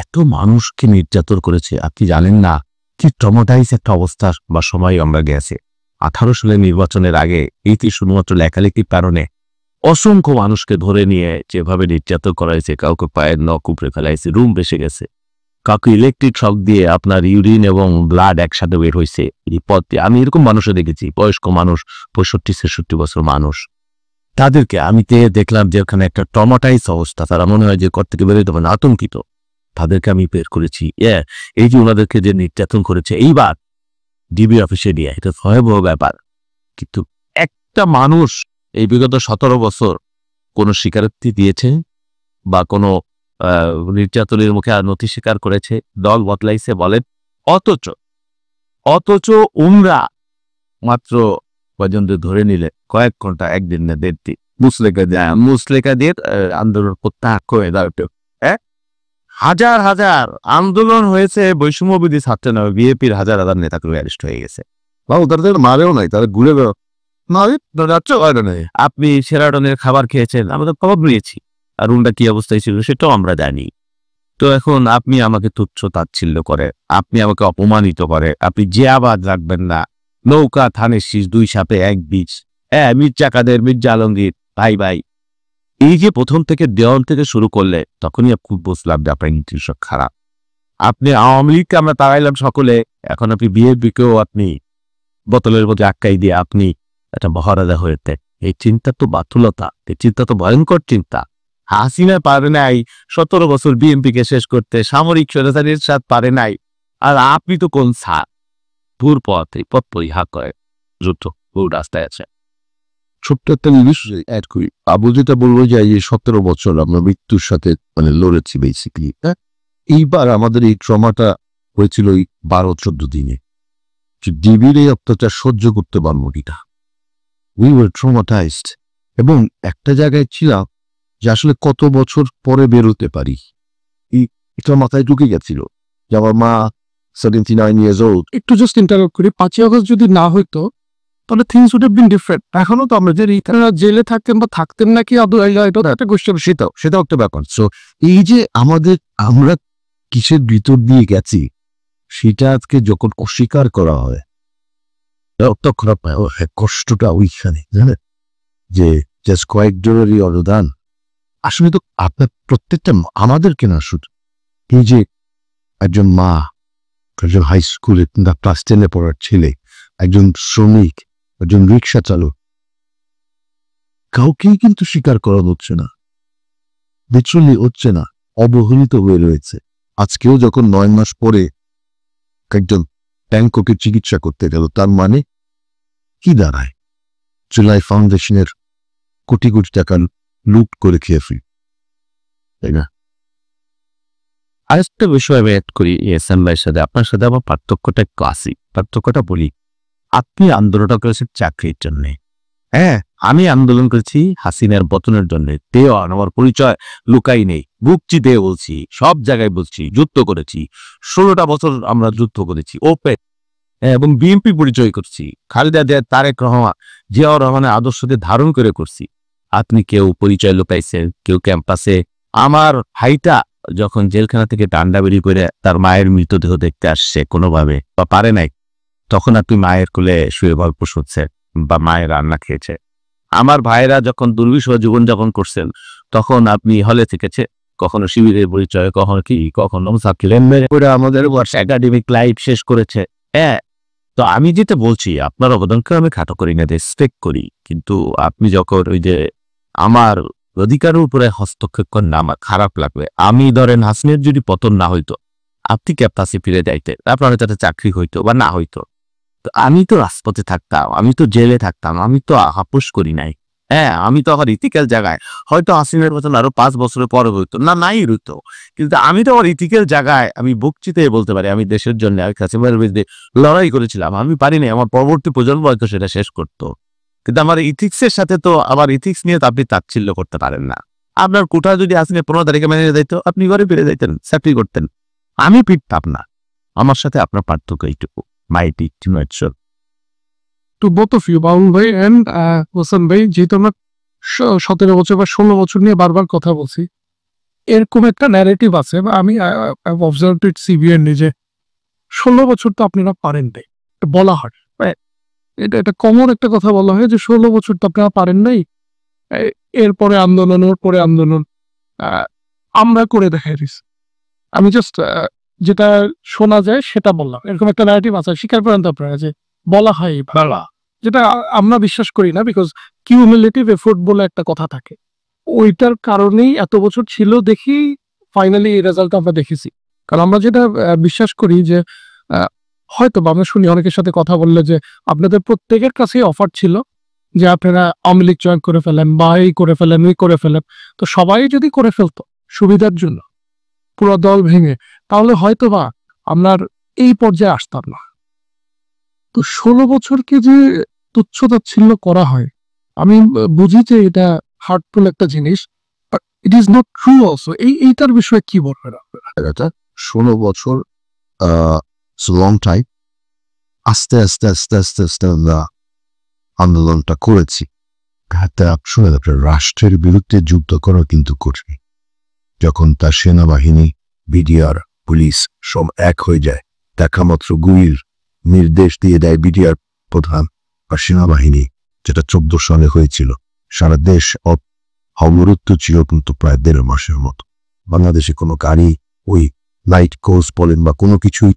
এত মানুষকে নির্যাতন করেছে, আপনি জানেন না কি ট্রমাটাইজ একটা অবস্থা বা সময় আমরা গেছে। 18 সালের নির্বাচনের আগে এই শুধুমাত্র লেখালেখির কারণে অসংখ্য মানুষকে ধরে নিয়ে যেভাবে নির্যাতন করা হয়েছে, কাউকে পায়ের নখ উপড়ে ফেলা হয়েছে, রুম বেসে গেছে, কাউকে ইলেকট্রিক শক দিয়ে আপনার ইউরিন এবং ব্লাড একসাথে বের হয়েছে এই পথ দিয়ে। আমি এরকম মানুষও দেখেছি, বয়স্ক মানুষ, 65-66 বছর মানুষ, তাদেরকে আমি দেখলাম যে ওখানে একটা ট্রমাটাইজ অবস্থা, তারা মনে হয় যে ঘর থেকে বেরোতে পারে না, আতঙ্কিত। তাদেরকে আমি বের করেছি। এই যে ওনাদেরকে যে নির্যাতন করেছে এইবার ডিবি অফিসে নিয়ে, এটা ভয়াবহ ব্যাপার। কিন্তু একটা মানুষ এই বিগত 17 বছর কোনো স্বীকারোক্তি দিয়েছে বা কোনো নির্যাতনের মুখে নথি স্বীকার করেছে, দল বদলাইছে বলেন? অথচ উমরা মাত্র পর্যন্ত ধরে নিলে কয়েক ঘন্টা, একদিন না 1.5 দিন মুসলেকাদের আন্দোলন প্রত্যাহার করে দাও। হাজার হাজার আন্দোলন হয়েছে, বৈষম্যবিধি ছাত্র নয়, বিএপির হাজার হাজার নেতাগুলো অ্যারেস্ট হয়ে গেছে। তাদের মারেও নাই, তারা ঘুরে বেড়ো আপনি সেরাটনের খাবার খেয়েছেন, আমরা তো খবর নিয়েছি, আর রুমটা কি অবস্থায় ছিল সেটাও আমরা জানি। তো এখন আপনি আমাকে তুচ্ছ তাচ্ছিল্য করে, আপনি আমাকে অপমানিত করে, আপনি যে আবাদ রাখবেন না, নৌকা থানের শীষ, 2 সাপে 1 বিষ। মির্জা কাদের, মির্জা আলমগীর, ভাই ভাই, এই যে প্রথম থেকে দেওয়াল থেকে শুরু করলে, তখনই খুব বুঝলাম যে আপনার ইন্টেনশন খারাপ। আপনি আওয়ামী লীগকে আমরা তাড়াইলাম সকলে, এখন আপনি বিএনপিকেও আপনি বোতলের মধ্যে আটকাই দিয়ে আপনি একটা মহারাজা হয়েছে। এই চিন্তা তো বাতুলতা, এই চিন্তা তো ভয়ঙ্কর চিন্তা। হাসিনা পারে নাই 17 বছর বিএনপিকে শেষ করতে, সামরিক স্বৈরাচারীর সাথে পারে নাই, আর আপনি তো কোন ছাড়, দূর পথ, এই পথ পরিহার করে যুদ্ধ বহু রাস্তায় আছে। ছোট্ট একটা জিনিস অ্যাড করি, আবু যেটা বলবো যে এই 17 বছর আমরা মৃত্যুর সাথে মানে লড়েছি বেসিক্যালি। এইবার আমাদের এই ট্রমাটা হয়েছিল ওই 12-14 দিনে, যে ডিবির এই অত্যাচার সহ্য করতে পারবো কিনা। উই ওয়ার ট্রমাটাইজড, এবং একটা জায়গায় ছিলাম যে আসলে কত বছর পরে বেরোতে পারি, এটা মাথায় ঢুকে গেছিল যে আমার মা 79 years old। একটু জাস্ট ইন্টারাপ্ট করি, 5ই আগস্ট যদি না হইতো তাহলে things would have been different. এখনো তো আমরা যে জেলে থাকতেন বা থাকতেন নাকি এটা একটা কোশ্চেন। সেটাও একটা ব্যাপার। সো এই যে আমরা কিসের ভিতর দিয়ে গেছি সেটা আজকে যখন অস্বীকার করা হয় তখন কষ্টটা ওইখানে, জানেন, যে জাস্ট কয়েকজনেরই অনুদান আসলে তো আপনার প্রত্যেকটা আমাদেরকে না, শুধু এই যে একজন মা, একজন হাই স্কুলে ক্লাস 10-এ পড়ার ছেলে, একজন শ্রমিক, একজন রিক্সা চালক, কাউকেই কিন্তু স্বীকার করা হচ্ছে না, লিটারালি হচ্ছে না, অবহেলিত হয়ে রয়েছে। আজকেও যখন 9 মাস পরে একজন ব্যাংককে চিকিৎসা করতে গেল, তার মানে কি দাঁড়ায়? জুলাই ফাউন্ডেশনের কোটি কোটি টাকা লুট করে খেয়ে ফেলি, তাই না? আরেকটা বিষয় আমি অ্যাড করি এহসান ভাইয়ের সাথে, আপনার সাথে আমার পার্থক্যটা ক্লাসিক, পার্থক্যটা বলি। আপনি আন্দোলনটা করেছেন চাকরির জন্যে, আমি আন্দোলন করেছি হাসিনার পতনের জন্য। দেওয়ান আমার পরিচয় লুকাই নেই, বুক চিতে বলছি, সব জায়গায় বলছি, যুদ্ধ করেছি, 16টা বছর আমরা যুদ্ধ করেছি ওপেন, এবং বিএনপি পরিচয় করছি, খালেদা জিয়া, তারেক রহমান, জিয়াউর রহমানের আদর্শকে ধারণ করে করছি। আপনি কেউ পরিচয় লুকাইছেন, কেউ ক্যাম্পাসে। আমার ভাইটা যখন জেলখানা থেকে ডান্ডা বেরি করে তার মায়ের মৃতদেহ দেখতে আসছে কোনোভাবে বা পারে নাই, তখন আপনি মায়ের কোলে শুয়ে গল্প শুনছেন বা মায়ের রান্না খেয়েছে। আমার ভাইরা যখন দুর্বিষহ জীবনযাপন করছেন, তখন আপনি হলে থেকেছে, কখনো শিবিরের পরিচয়, কখনো কি, কখনো আমাদের একাডেমিক লাইফ শেষ করেছে। তো আমি যেটা বলছি, আপনার অবদানকে আমি খাটো করি না, রেসপেক্ট করি, কিন্তু আপনি যখন ওই যে আমার অধিকারের উপরে হস্তক্ষেপ করেন না, আমার খারাপ লাগবে। আমি ধরেন হাসিনের যদি পতন না হইতো, আপনি ক্যাম্পাসে ফিরে যাইতেন, আপনার তাতে চাকরি হইতো বা না হইতো, তো আমি তো রাজপথে থাকতাম, আমি তো জেলে থাকতাম, আমি তো আপোষ করি নাই। আমি তো আমার ইথিক্যাল জায়গায়, হয়তো হাসিনের পতন আরো 5 বছরের পরে হইতো না, নাই হইতো, কিন্তু আমি তো আমার ইথিক্যাল জায়গায় আমি বুক চিতে বলতে পারি আমি দেশের জন্য হাসিনার বিরুদ্ধে লড়াই করেছিলাম। আমি পারি নাই, আমার পরবর্তী প্রজন্ম হয়তো সেটা শেষ করতো, কিন্তু আমার ইথিক্সের সাথে তো আমার ইথিক্স নিয়ে তো আপনি তাচ্ছিল্য করতে পারেন না। আপনার কোটা যদি হাসিনা 15 তারিখে মেনে যাইতো, আপনি ঘরে ফিরে যাইতেন, চাকরি করতেন, আমি ফিরতাম না। আমার সাথে আপনার পার্থক্য এইটুকু, মাইটি টিনোয়েটশন। টু বোথ অফ ইউ, বাউল ভাই এন্ড হোসেন ভাই, যেহেতু আমরা 17 বছর বা 16 বছর নিয়ে বারবার কথা বলছি, এরকম একটা ন্যারেটিভ আছে, বা আমি অবজার্ভ ইট সিভিয়ারলি, যে 16 বছর তো আপনারা পারেন নাই বলা হয়, এটা কমন একটা কথা বলা হয় যে 16 বছর তো আপনারা পারেন নাই, এরপরে আন্দোলন, ওর পরে আন্দোলন আমরা করে দেখাই দিছি। আমি জাস্ট যেটা শোনা যায় সেটা বললাম। এরকম একটা ন্যারেটিভ আছে, স্বীকার করেন তো আপনারা, যে বলা হয় ভালো, যেটা আমরা বিশ্বাস করি না, বিকজ কিউমুলেটিভ এফোর্ট বলে একটা কথা থাকে। ওইটার কারণেই এত বছর ছিল দেখি ফাইনালি এই রেজাল্ট আমরা দেখেছি। কারণ আমরা যেটা বিশ্বাস করি যে হয়তো আমরা শুনি অনেকের সাথে কথা বললে যে আপনাদের প্রত্যেকের কাছেই অফার ছিল যে আপনারা আওয়ামী লীগ জয়েন করে ফেলেন বা এই করে ফেলেন, ওই করে ফেলেন। তো সবাই যদি করে ফেলতো সুবিধার জন্য পুরো দল ভেঙে, তাহলে হয়তো বা আপনার এই পর্যায়ে আসতাম না। তো 16 বছরকে যে তুচ্ছতাচ্ছিল্য করা হয়, আমি বুঝি যে এটা হার্টফুল একটা জিনিস, but it is not true also. এইটার বিষয়ে কি বলবেন আপনারা? 16 বছর লং টাইম। আস্তে আস্তে আস্তে আস্তে আস্তে আমরা আন্দোলনটা করেছি। শুনে আপনার রাষ্ট্রের বিরুদ্ধে যুদ্ধ করা কিন্তু কঠিন। যখন তার সেনাবাহিনী, বিডিআর, পুলিশ সব এক হয়ে যায়, দেখা মাত্র গুলির নির্দেশ দিয়ে দেয় বিডিআর প্রধান বা সেনাবাহিনী, যেটা 14 সালে হয়েছিল। সারা দেশ অবরুদ্ধ ছিল কিন্তু প্রায় 1.5 মাসের মতো। বাংলাদেশে কোনো গাড়ি, ওই লাইট কোর্স বলেন বা কোনো কিছুই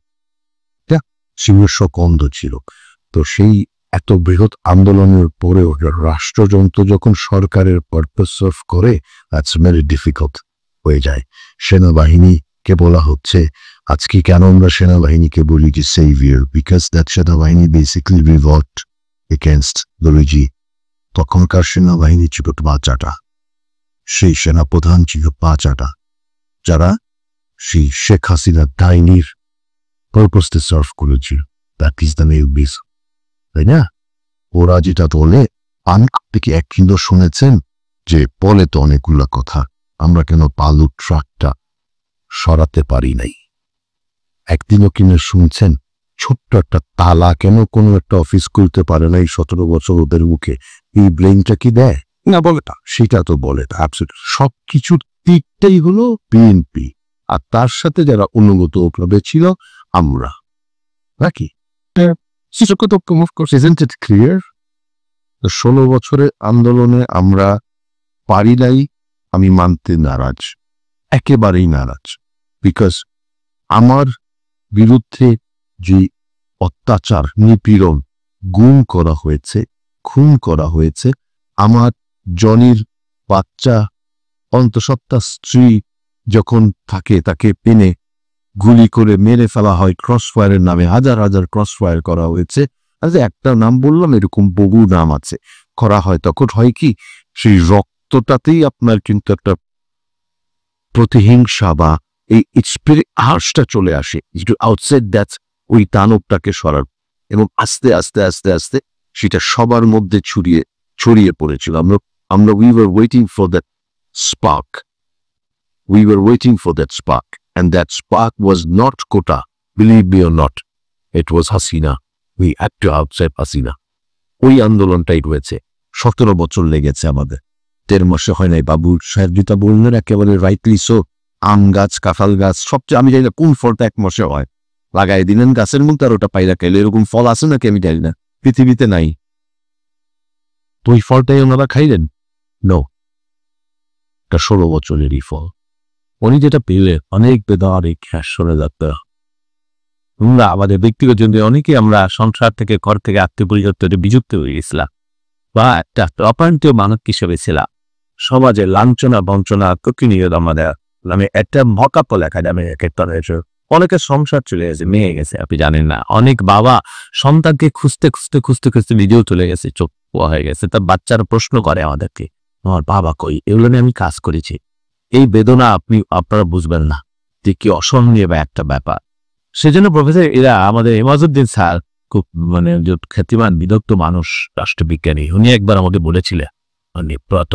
চিরস্বক অন্ধ ছিল। তো সেই এত বৃহৎ আন্দোলনের পরেও রাষ্ট্রযন্ত্র যখন সরকারের পারপাস সার্ভ করে, দ্যাটস ভেরি ডিফিকাল্ট হয়ে যায়। সেনাবাহিনীকে বলা হচ্ছে, আজকে কেন আমরা সেনাবাহিনীকে বলি যে সেভিয়ার, বিকজ দ্যাট সেনাবাহিনী basically revolt against the regime. তখনকার সেনাবাহিনী ছিল 5 সেই সেনাপ্রধান ছিল 5 যারা সেই শেখ হাসিনা ডাইনির পারপাসে সার্ভ করেছিল। That is the main reason, তাই না? ওরা যেটা বলে, আমি থেকে এক কিন্তু শুনেছেন যে বলে তো অনেকগুলো কথা, আমরা কেন বালুর ট্রাকটা সরাতে পারি নাই। একদিনও কিনে শুনছেন ছোট্ট একটা তালা কেন কোনো একটা অফিস খুলতে পারে নাই 17 বছর ওদের মুখে? এই ব্রেইনটা কি দেয় না? বলে না, সেটা তো বলে না। সব কিছুর দিকটাই হলো বিএনপি, আর তার সাথে যারা অনুগতভাবে ছিল আমরা, নাকি? Isn't it clear? 16 বছরের আন্দোলনে আমরা পারি নাই, আমি মানতে নারাজ, একেবারেই নারাজ। বিকজ আমার বিরুদ্ধে যে অত্যাচার, নিপীড়ন, গুম করা হয়েছে, খুন করা হয়েছে, আমার জনির বাচ্চা অন্তঃসত্ত্বা স্ত্রী যখন থাকে তাকে পেনে গুলি করে মেরে ফেলা হয় ক্রসফায়ারের নামে, হাজার হাজার ক্রসফায়ার করা হয়েছে। আচ্ছা, একটা নাম বললাম, এরকম বহু নাম আছে, করা হয়। তখন হয় কি, সেই রক্তটাতেই আপনার কিন্তু একটা প্রতিহিংসা বা এই স্পিরিট আর্সটা চলে আসে, আউটসাইড দ্যাটস ওই দানবটাকে সরার। এবং আস্তে আস্তে আস্তে আস্তে সেটা সবার মধ্যে ছড়িয়ে পড়েছিল। আমরা we were waiting for that spark, we were waiting for that spark, and that spark was not Kota, believe me or not, it was Hasina. We had to outside Hasina. ওই আন্দোলনটাই রয়েছে। 17 বছর লেগেছে আমাদের, 1.5 মাসে হয় নাই। বাবু সাহেব যেটা বললেন একেবারে রাইটলি সো। আম গাছ, কাঁঠাল গাছ, সবচেয়ে আমি জানি না কোন ফলটা 1 মাসে হয়। লাগাই দিলেন গাছের মধ্যে আর ওটা পাইরা খাইলে, এরকম ফল আছে নাকি আমি জানি না, পৃথিবীতে নাই। তো ওই ফলটাই ওনারা খাইলেন? নো, এটা 16 বছরেরই ফল। উনি যেটা পেলে অনেক বেদনারিক শুনে যাচ্ছে। আমরা আমাদের ব্যক্তিগত জন্য অনেকে আমরা সংসার থেকে, ঘর থেকে, আত্মীয় পরিচয় বিযুক্ত হয়ে গেছিলাম, বা একটা অপ্রান্তীয় মানব হিসেবে ছিলাম। সমাজে লাঞ্ছনা বঞ্চনা প্রতিনিয়ত আমাদের নামে একটা মকাপ লেখা যাবে। অনেকের সংসার চলে গেছে, মেয়ে গেছে, আপনি জানেন না। অনেক বাবা সন্তানকে খুঁজতে খুঁজতে খুঁজতে খুঁজতে নিজেও চলে গেছে, চোখ হয়ে গেছে। তার বাচ্চারা প্রশ্ন করে আমাদেরকে, আমার বাবা কই? এগুলো নিয়ে আমি কাজ করেছি। এই বেদনা আপনারা বুঝবেন না যে কি অসহনীয় বা একটা ব্যাপার। সেজন্য প্রফেসর এরা আমাদের ইমাজউদ্দিন স্যার খুব খ্যাতিমান বিদগ্ধ মানুষ, রাষ্ট্রবিজ্ঞানী, উনি একবার আমাদের বলেছিলেন নিপ্রত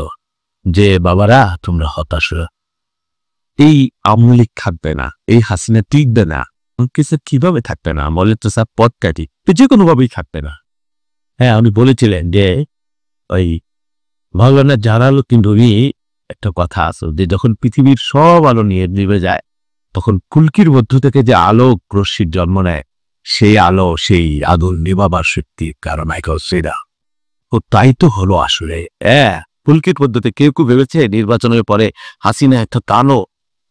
যে বাবারা তোমরা হতাশ, এই আওয়ামী লীগ থাকবে না, এই হাসিনা টিকবে না। কিছু কিভাবে থাকবে না বলে তো স্যার? পথ কাটি, যে কোনোভাবেই থাকবে না। হ্যাঁ, উনি বলেছিলেন যে ওই ভগবানের জানালো কিন্তু একটা কথা আছে যে যখন পৃথিবীর সব আলো নিয়ে নিভে যায়, তখন ফুলকির মধ্য থেকে যে আলো রশ্মির জন্ম নেয়, সেই আলো, সেই আগুন নিভাবার শক্তির কারণ সেটা। ও তাই তো হলো আসলে। ফুলকির পদ্ধতি কেউ কেউ ভেবেছে নির্বাচনের পরে হাসিনা একটা কানো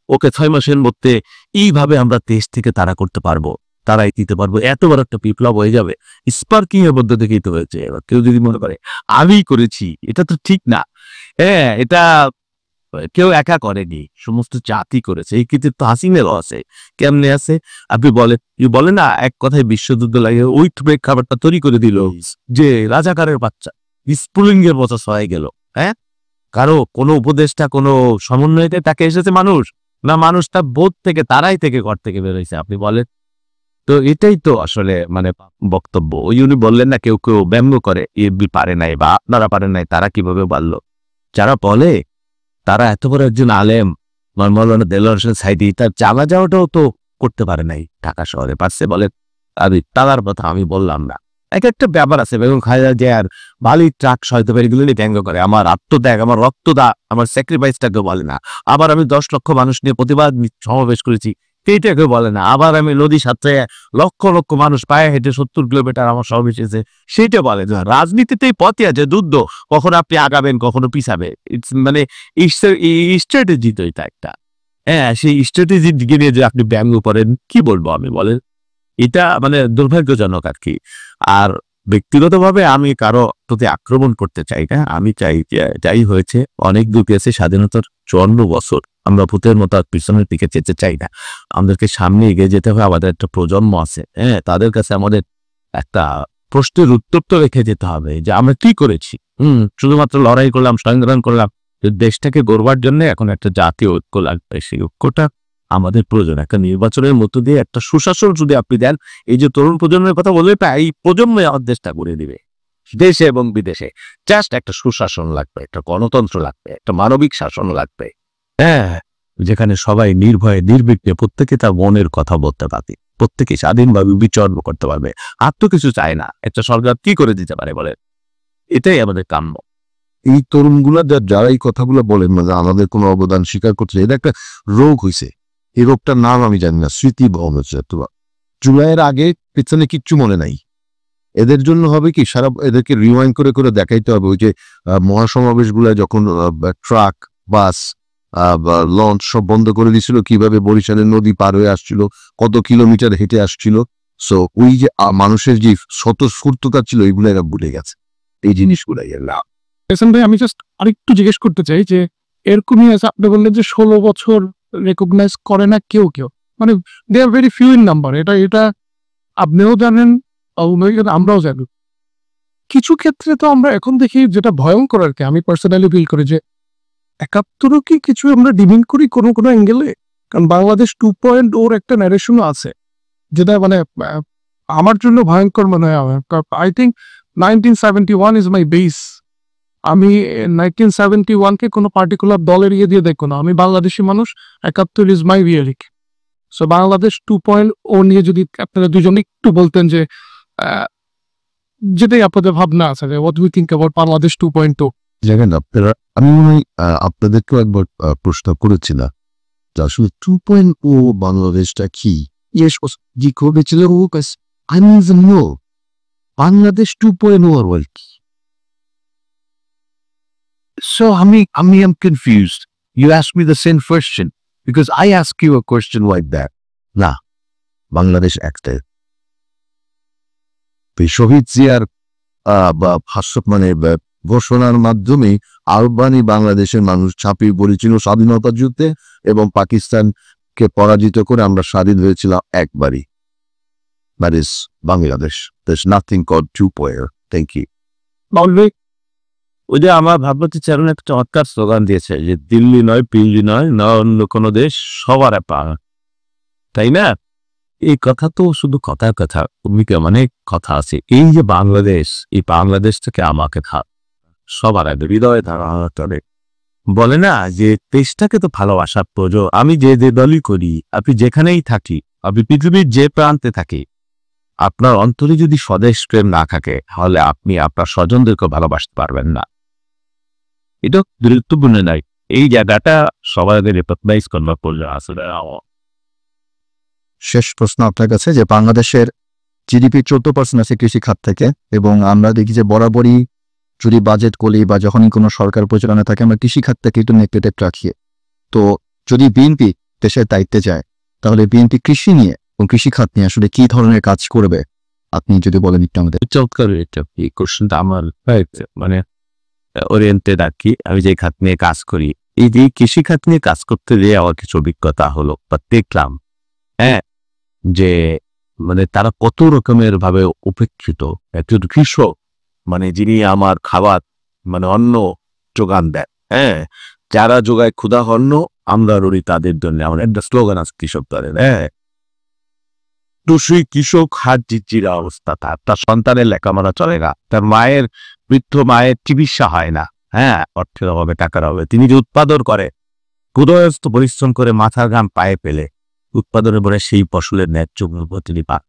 ওকে 6 মাসের মধ্যে এইভাবে আমরা দেশ থেকে তাড়া করতে পারবো, তারাই দিতে পারবো, এত বড় একটা বিপ্লব হয়ে যাবে। স্পার্কিং এর মধ্যে থেকেই তো হয়েছে। এবার কেউ যদি মনে করে আমি করেছি, এটা তো ঠিক না। হ্যাঁ, এটা কেউ একা করেনি, সমস্ত জাতি করেছে। এই কৃতিত্ব হাসিনেরও আছে। কেমনে আছে আপনি বলেন না, এক কথায় বিশ্বযুদ্ধ লাগে উইথ ব্রেক খাবারটা তৈরি করে দিল যে রাজাকারের বাচ্চা স্পুলিঙ্গের প্রচার হয়ে গেল। হ্যাঁ, কারো কোনো উপদেষ্টা কোনো সমন্বয়তে তাকে এসেছে মানুষ, না মানুষ তার বোধ থেকে তারাই থেকে ঘর থেকে বেরোইছে। আপনি বলেন তো, এটাই তো আসলে মানে বক্তব্য। ওই উনি বললেন না কেউ কেউ ব্যঙ্গ করে পারে নাই বা আপনারা পারেন নাই, তারা কিভাবে পারলো? যারা বলে তারা এত বড় একজন আলেম মৌলানা দেলোয়ার হোসেন সাইদি, তার জানা যাওয়াটাও তো করতে পারে নাই ঢাকা শহরে, পারছে বলেন? আমি তার কথা আমি বললাম না। এক একটা ব্যাপার আছে, বেগম খালেদা জিয়ার বালির ট্রাক সহায়তা এগুলো নিয়ে ব্যঙ্গ করে। আমার আত্মত্যাগ, আমার রক্তদান, আমার স্যাক্রিফাইসটাকে বলে না। আবার আমি 10 লক্ষ মানুষ নিয়ে প্রতিবাদ সমাবেশ করেছি, সেইটাকে বলে না। আবার আমি নদী সাঁতরে লক্ষ লক্ষ মানুষ পায়ে হেঁটে 70 কিলোমিটার আমার সমাবেশ এসেছে, সেইটা বলে না। রাজনীতিতেই পথে আছে যুদ্ধ, কখনো আপনি আগাবেন কখনো পিছাবে। মানে স্ট্র্যাটেজি তো এটা একটা। হ্যাঁ, সেই স্ট্র্যাটেজির দিকে নিয়ে যে আপনি ব্যঙ্গ করেন, কি বলবো আমি বলেন? এটা মানে দুর্ভাগ্যজনক আর কি। আর ব্যক্তিগতভাবে আমি কারো প্রতি আক্রমণ করতে চাই না। আমি চাই যে যাই হয়েছে অনেক দূর গেছে, স্বাধীনতার 54 বছর, আমরা ভূতের মতো আর পিছনের দিকে যেতে চাই না। আমাদেরকে সামনে এগিয়ে যেতে হবে। আমাদের একটা প্রজন্ম আছে, হ্যাঁ, তাদের কাছে আমাদের একটা প্রশ্নের উত্তর তো রেখে যেতে হবে যে আমরা কি করেছি। শুধুমাত্র লড়াই করলাম, সংগ্রাম করলাম, দেশটাকে গড়বার জন্য এখন একটা জাতীয় ঐক্য লাগবে। সেই ঐক্যটা আমাদের প্রয়োজন। একটা নির্বাচনের মধ্য দিয়ে একটা সুশাসন যদি আপনি দেন, এই যে তরুণ প্রজন্মের কথা বলবে, এই প্রজন্মে আমার দেশটা গড়ে দিবে, দেশে এবং বিদেশে। জাস্ট একটা সুশাসন লাগবে, একটা গণতন্ত্র লাগবে, একটা মানবিক শাসন লাগবে। হ্যাঁ, যেখানে সবাই নির্ভয়ে নির্বিঘ্নে প্রত্যেকে তার মনের কথা বলতে পারবে, প্রত্যেকে স্বাধীনভাবে বিচরণ করতে পারবে। আর তো কিছু চায় না। একটা সরকার কি করে দিতে পারে বলে? এটাই আমাদের কাম্য। এই তরুণগুলা যারা এই কথাগুলো বলেন, মানে আমাদের কোনো অবদান স্বীকার করছে, এটা একটা রোগ হয়েছে। এই রোগটার নাম আমি জানি না, স্মৃতি ভ্রম হচ্ছে। জুলাইয়ের আগে পেছনে কিচ্ছু মনে নাই। এদের জন্য হবে কি, সারা এদেরকে রিওয়াইন্ড করে করে দেখাইতে হবে ওই যে মহাসমাবেশ গুলা যখন ট্রাক, বাস, লঞ্চ সব বন্ধ করে দিছিল, কিভাবে বরিশালের নদী পার হয়ে আসছিল, কত কিলোমিটার হেঁটে আসছিল। সো ওই যে মানুষের যে স্বতঃস্ফূর্ততা ছিল, এইগুলো এরা ভুলে গেছে। এই জিনিসগুলাই এর লাভ। এহসান ভাই, আমি জাস্ট আরেকটু জিজ্ঞেস করতে চাই যে এরকমই আছে, আপনি বললেন যে 16 বছর রেকগনাইজ করে না কেউ কেউ, মানে they are very few in number. এটা আপনিও জানেন, আমরাও জানি। কিছু ক্ষেত্রে তো আমরা এখন দেখি যেটা ভয়ঙ্কর আর কি, আমি পার্সোনালি ফিল করি যে 71 কি কিছু আমরা ডিমিন করি কোনো কোনো অ্যাঙ্গেলে। কারণ বাংলাদেশ 2.0 একটা ন্যারেশনও আছে, যেটা মানে আমার জন্য ভয়ঙ্কর মনে হয়। I think 1971 is my base. আমি 1971-কে কোনো পার্টিকুলার দলের ইয়ে দিয়ে দেখো না, আমি বাংলাদেশি মানুষ। 71 is my reality. So Bangladesh 2.0 নিয়ে যদি আপনারা দুজন একটু বলতেন যে যেটাই আপনাদের ভাবনা আছে, what do you think about Bangladesh 2.0? দেখেন আপনারা, আমি মনে হয় আপনাদেরকেও একবার প্রশ্ন করেছিলাম যে আসলে 2.0 বাংলাদেশটা কি। কি করেছিল বাংলাদেশ 2.0 আর কি। So I am confused. You asked me the same question because I ask you a question like that. না, বাংলাদেশ একটাই। শহীদ জিয়ার ভাষ্য মানে ঘোষণার মাধ্যমে আলবানি বাংলাদেশের মানুষ ঝাঁপিয়ে পড়েছিল স্বাধীনতা যুদ্ধে এবং পাকিস্তানকে পরাজিত করে আমরা স্বাধীন হয়েছিলাম একবারই। That is Bangladesh. There's nothing called 2.0. Thank you. ওই যে আমার ভাবতে চারণ একটা চমৎকার স্লোগান দিয়েছে যে দিল্লি নয়, পিল্লি নয়, না অন্য কোনো দেশ, সবার তাই না? এই কথা তো শুধু কথার কথা, ভূমিকা মানে কথা আছে। এই যে বাংলাদেশ, এই বাংলাদেশ থেকে আমাকে সবার আগে হৃদয়ে ধারা বলে না যে দেশটাকে তো ভালোবাসার প্রয়োজন। আমি যে দলই করি, আপনি যেখানেই থাকি, আপনি পৃথিবীর যে প্রান্তে থাকি, আপনার অন্তরে যদি স্বদেশ প্রেম না থাকে, তাহলে আপনি আপনার স্বজনদেরকে ভালোবাসতে পারবেন না। এটা গুরুত্বপূর্ণ নয়। এই জায়গাটা সবাই রিকগনাইজ করবার প্রয়োজন আসলে। শেষ প্রশ্ন আপনার কাছে, যে বাংলাদেশের জিডিপি 14% আছে কৃষি খাত থেকে, এবং আমরা দেখি যে বরাবরই যদি বাজেট করি বা যখনই কোনো সরকার পরিচালনা থাকে আমরা কৃষি খাতটাকে একটু নেগলেক্টেড রাখি। তো যদি বিএনপি দেশের দায়িত্বে যায় তাহলে বিএনপি কৃষি নিয়ে এবং কৃষি খাত নিয়ে আসলে কি ধরনের কাজ করবে আপনি যদি বলেন একটু আমাদের। চমৎকার এটা এই কোশ্চেনটা আমার মানে ওরিয়েন্টেড আর কি। আমি যে খাত নিয়ে কাজ করি, এই যে কৃষি খাত নিয়ে কাজ করতে গিয়ে আমার কিছু অভিজ্ঞতা হলো বা দেখলাম, হ্যাঁ, যে মানে তারা কত রকমের ভাবে উপেক্ষিত। একজন কৃষক মানে যিনি আমার খাবার মানে অন্ন যোগান দেন, হ্যাঁ, যারা যোগায় ক্ষুধা অন্ন আমরা রড়ি তাদের জন্য, আমার একটা স্লোগান আছে কৃষক দলের, হ্যাঁ, টুসুই কৃষক হাত জিজিরা অবস্থা, তার সন্তানের লেখাপড়া চলে না, তার মায়ের বৃদ্ধ মায়ের চিকিৎসা হয় না, হ্যাঁ, অর্থের অভাবে টাকার অভাবে। তিনি যে উৎপাদন করে ক্ষুদয়স্ত পরিশ্রম করে মাথার ঘাম পায়ে ফেলে উৎপাদনের পরে সেই ফসলের ন্যায্য মূল্য তিনি পান।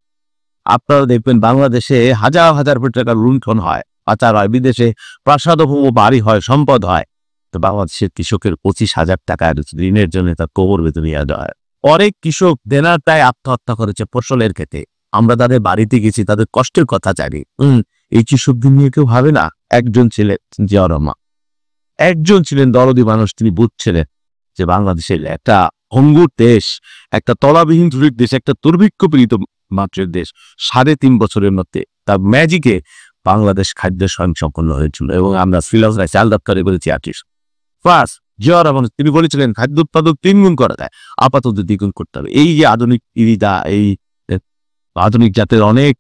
আপনারা দেখবেন বাংলাদেশে হাজার হাজার কোটি টাকার লুণ্ঠন হয়, পাচার হয়, বিদেশে প্রাসাদভূম বাড়ি হয়, সম্পদ হয়, তো বাংলাদেশের কৃষকের 25,000 টাকার ঋণের জন্য তার কোমর বেঁধে নিয়ে যাওয়া হয়। অনেক কৃষক দেনাটায় আত্মহত্যা করেছে ফসলের ক্ষেত্রে। আমরা তাদের বাড়িতে গেছি, তাদের কষ্টের কথা জানি। এই কৃষকদের নিয়ে কেউ ভাবে না। একজন ছিলেন জিয়া রহমান, একজন ছিলেন দরদি মানুষ, তিনি বুঝছিলেন যে বাংলাদেশের একটা ভঙ্গুর দেশ, একটা তলাবিহীন ধুলির দেশ, একটা দুর্ভিক্ষ পীড়িত মাত্রের দেশ। 3.5 বছরের মধ্যে তার ম্যাজিকে বাংলাদেশ খাদ্য স্বয়ংসম্পন্ন হয়েছিল এবং আমরা শ্রীলঙ্কায় চাল রপ্তানি করেছি 28। ফার্স্ট জিয়া রহমান তিনি বলেছিলেন খাদ্য উৎপাদক 3 গুণ করা যায়, আপাতত 2 গুণ করতে হবে। এই যে আধুনিক ইরিদা, এই আধুনিক জাতের অনেক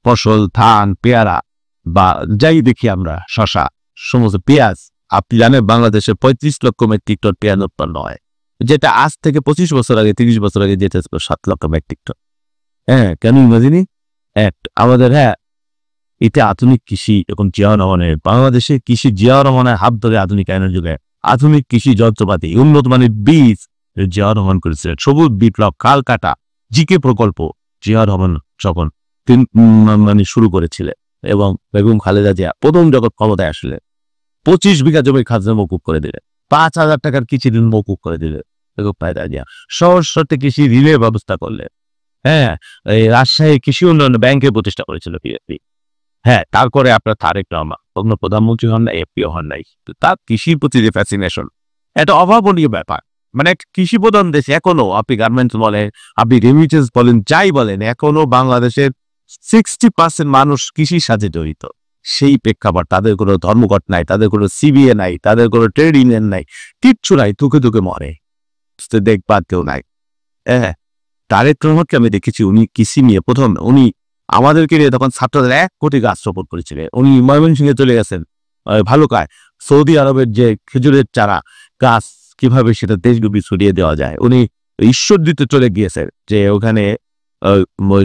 ফসল, ধান, পেয়ারা বা যাই দেখি আমরা, শশা, সমস্ত পেঁয়াজ, আপনি জানেন বাংলাদেশে 35 লক্ষ মেট্রিক টন পেঁয়াজ উৎপন্ন হয়, যেটা আজ থেকে 25 বছর আগে 30 বছর আগে যেটা ছিল 7 লক্ষ মেট্রিক টন। হ্যাঁ, কেন ইমাজিনি আমাদের, হ্যাঁ, এটা আধুনিক কৃষি এবং জিয়া রহমানের, বাংলাদেশে কৃষি জিয়া রহমানের হাত ধরে আধুনিকায়নের যুগে আধুনিক কৃষি যন্ত্রপাতি, উন্নত মানের বীজ জিয়া রহমান করেছিলেন। সবুজ বিপ্লব, কাল কাটা, জিকে প্রকল্প জিয়া রহমান যখন মানে শুরু করেছিলেন এবং বেগম খালেদা জিয়া প্রথম যখন ক্ষমতায় আসলেন 25 বিঘা জমির খাজনা মকুব করে দিলেন, 5,000 টাকার কৃষি ঋণ মকুব করে দিলেন বেগম খালেদা জিয়া। সহজ শর্তে কৃষি ঋণের ব্যবস্থা করলেন। হ্যাঁ, এই রাজশাহী কৃষি উন্নয়ন ব্যাংকের প্রতিষ্ঠা করেছিল বিএনপি। হ্যাঁ, তারপরে আপনার তারেক রহমান কখনো প্রধানমন্ত্রী হন না, এমপিও হন নাই, তার কৃষির প্রতি যে ফ্যাসিনেশন, এটা অভাবনীয় ব্যাপার। মানে কৃষি প্রধান দেশে এখনো, আপনি গার্মেন্টস বলেন, আপনি রেমিটেন্স বলেন, যাই বলেন, এখনো বাংলাদেশের 60% মানুষ কৃষির সাথে জড়িত। সেই প্রেক্ষাপট তাদের কোনো ধর্মঘট নাই, তাদের কোনো সিবিএ নাই, তাদের কোনো ট্রেড ইউনিয়ন নাই, কিচ্ছু নাই, ধুকে ধুকে মরে, দেখবার কেউ নাই। হ্যাঁ, তারেক রহমানকে আমি দেখেছি, উনি কৃষি নিয়ে প্রথম, উনি আমাদেরকে নিয়ে তখন ছাত্রদের 1 কোটি গাছ রোপণ করেছিলেন। উনি ময়মনসিংহে চলে গেছেন, ভালো কায় সৌদি আরবের যে খেজুরের চারা গাছ কিভাবে সেটা দেশব্যাপী ছড়িয়ে দেওয়া যায়, উনি ঈশ্বর দিতে চলে গিয়েছেন, যে ওখানে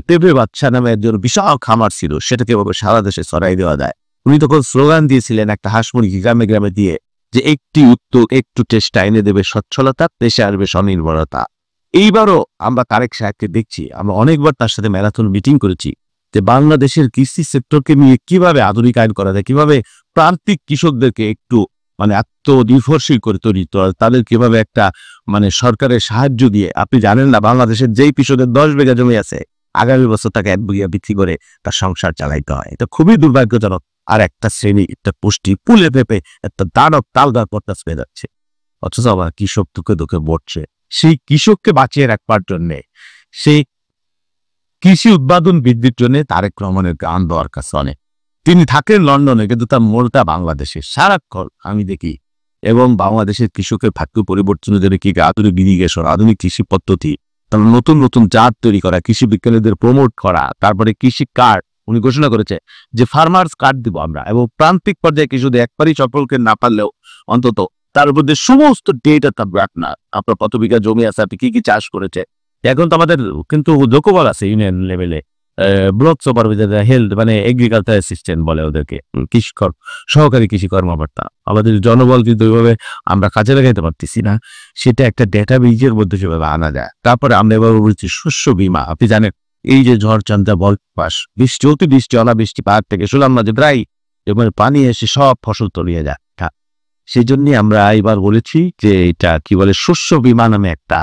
টেপে বাচ্চা নামে একজন বিশাল খামার ছিল, সেটা কিভাবে সারা দেশে ছড়াই দেওয়া যায়। উনি তখন স্লোগান দিয়েছিলেন একটা হাঁস মুরগি গ্রামে গ্রামে দিয়ে, যে একটি উদ্যোগ একটু চেষ্টা এনে দেবে সচ্ছলতা, দেশে আসবে স্বনির্ভরতা। এইবারও আমরা তারেক সাহেবকে দেখছি, আমরা অনেকবার তার সাথে ম্যারাথন মিটিং করেছি, যে বাংলাদেশের কৃষি সেক্টরকে নিয়ে কিভাবে আধুনিকায়ন করা যায়, কিভাবে প্রান্তিক কৃষকদেরকে একটু মানে আত্মনির্ভরশীল করে তৈরি, তাদের কিভাবে একটা মানে সরকারের সাহায্য দিয়ে। আপনি জানেন না বাংলাদেশের যেই কৃষকের 10 বিঘা জমি আছে, আগামী বছর তাকে 1 বিঘা বিক্রি করে তার সংসার চালাইতে হয়। এটা খুবই দুর্ভাগ্যজনক। আর একটা শ্রেণী, একটা পুষ্টি পুলে পেঁপে একটা দানব তালগার পটাস পেয়ে যাচ্ছে, অথচ আবার কৃষক দুঃখে দুঃখে মরছে। সেই কৃষককে বাঁচিয়ে রাখবার জন্যে, সেই কৃষি উৎপাদন বৃদ্ধির জন্য তারেক রহমানের গান দরকার অনেক। তিনি থাকেন লন্ডনে, কিন্তু তার মূলটা বাংলাদেশে সারাক্ষণ আমি দেখি। এবং বাংলাদেশের কৃষকের ভাগ্য পরিবর্তনের জন্য কি আধুনিক ইরিগেশন, আধুনিক কৃষি পদ্ধতি, তার নতুন নতুন জাত তৈরি করা, কৃষি বিজ্ঞানীদের প্রমোট করা, তারপরে কৃষি কার্ড উনি ঘোষণা করেছে যে ফার্মার্স কার্ড দিব আমরা, এবং প্রান্তিক পর্যায়ে কৃষকদের একবারই সকলকে না পারলেও অন্তত তার মধ্যে সমস্ত ডেটা থাকবে। আপনার কত বিঘা জমি আছে, আপনি কি কি চাষ করেছে। এখন তো আমাদের কিন্তু লোকবল আছে ইউনিয়ন লেভেলে, ব্লক সুপারভাইজার, হেলথ মানে এগ্রিকালচার অ্যাসিস্ট্যান্ট বলে ওদেরকে, সহকারী কৃষি কর্মকর্তা। আমাদের জনবল কিন্তু ওইভাবে আমরা কাজে লাগাইতে পারতেছি না, সেটা একটা ডেটা বেজের মধ্যে সেভাবে আনা যায়। তারপরে আমরা এবার বলছি শস্য বীমা। আপনি জানেন এই যে ঝড় চান্দা বলপাস বৃষ্টি, অতিবৃষ্টি, অনাবৃষ্টি, পাহাড় থেকে শুনলাম না যে প্রায় এবার পানি এসে সব ফসল তলিয়ে যায়। সেই জন্য আমরা এবার বলেছি যে এটা কি বলে শস্য বীমা নামে একটা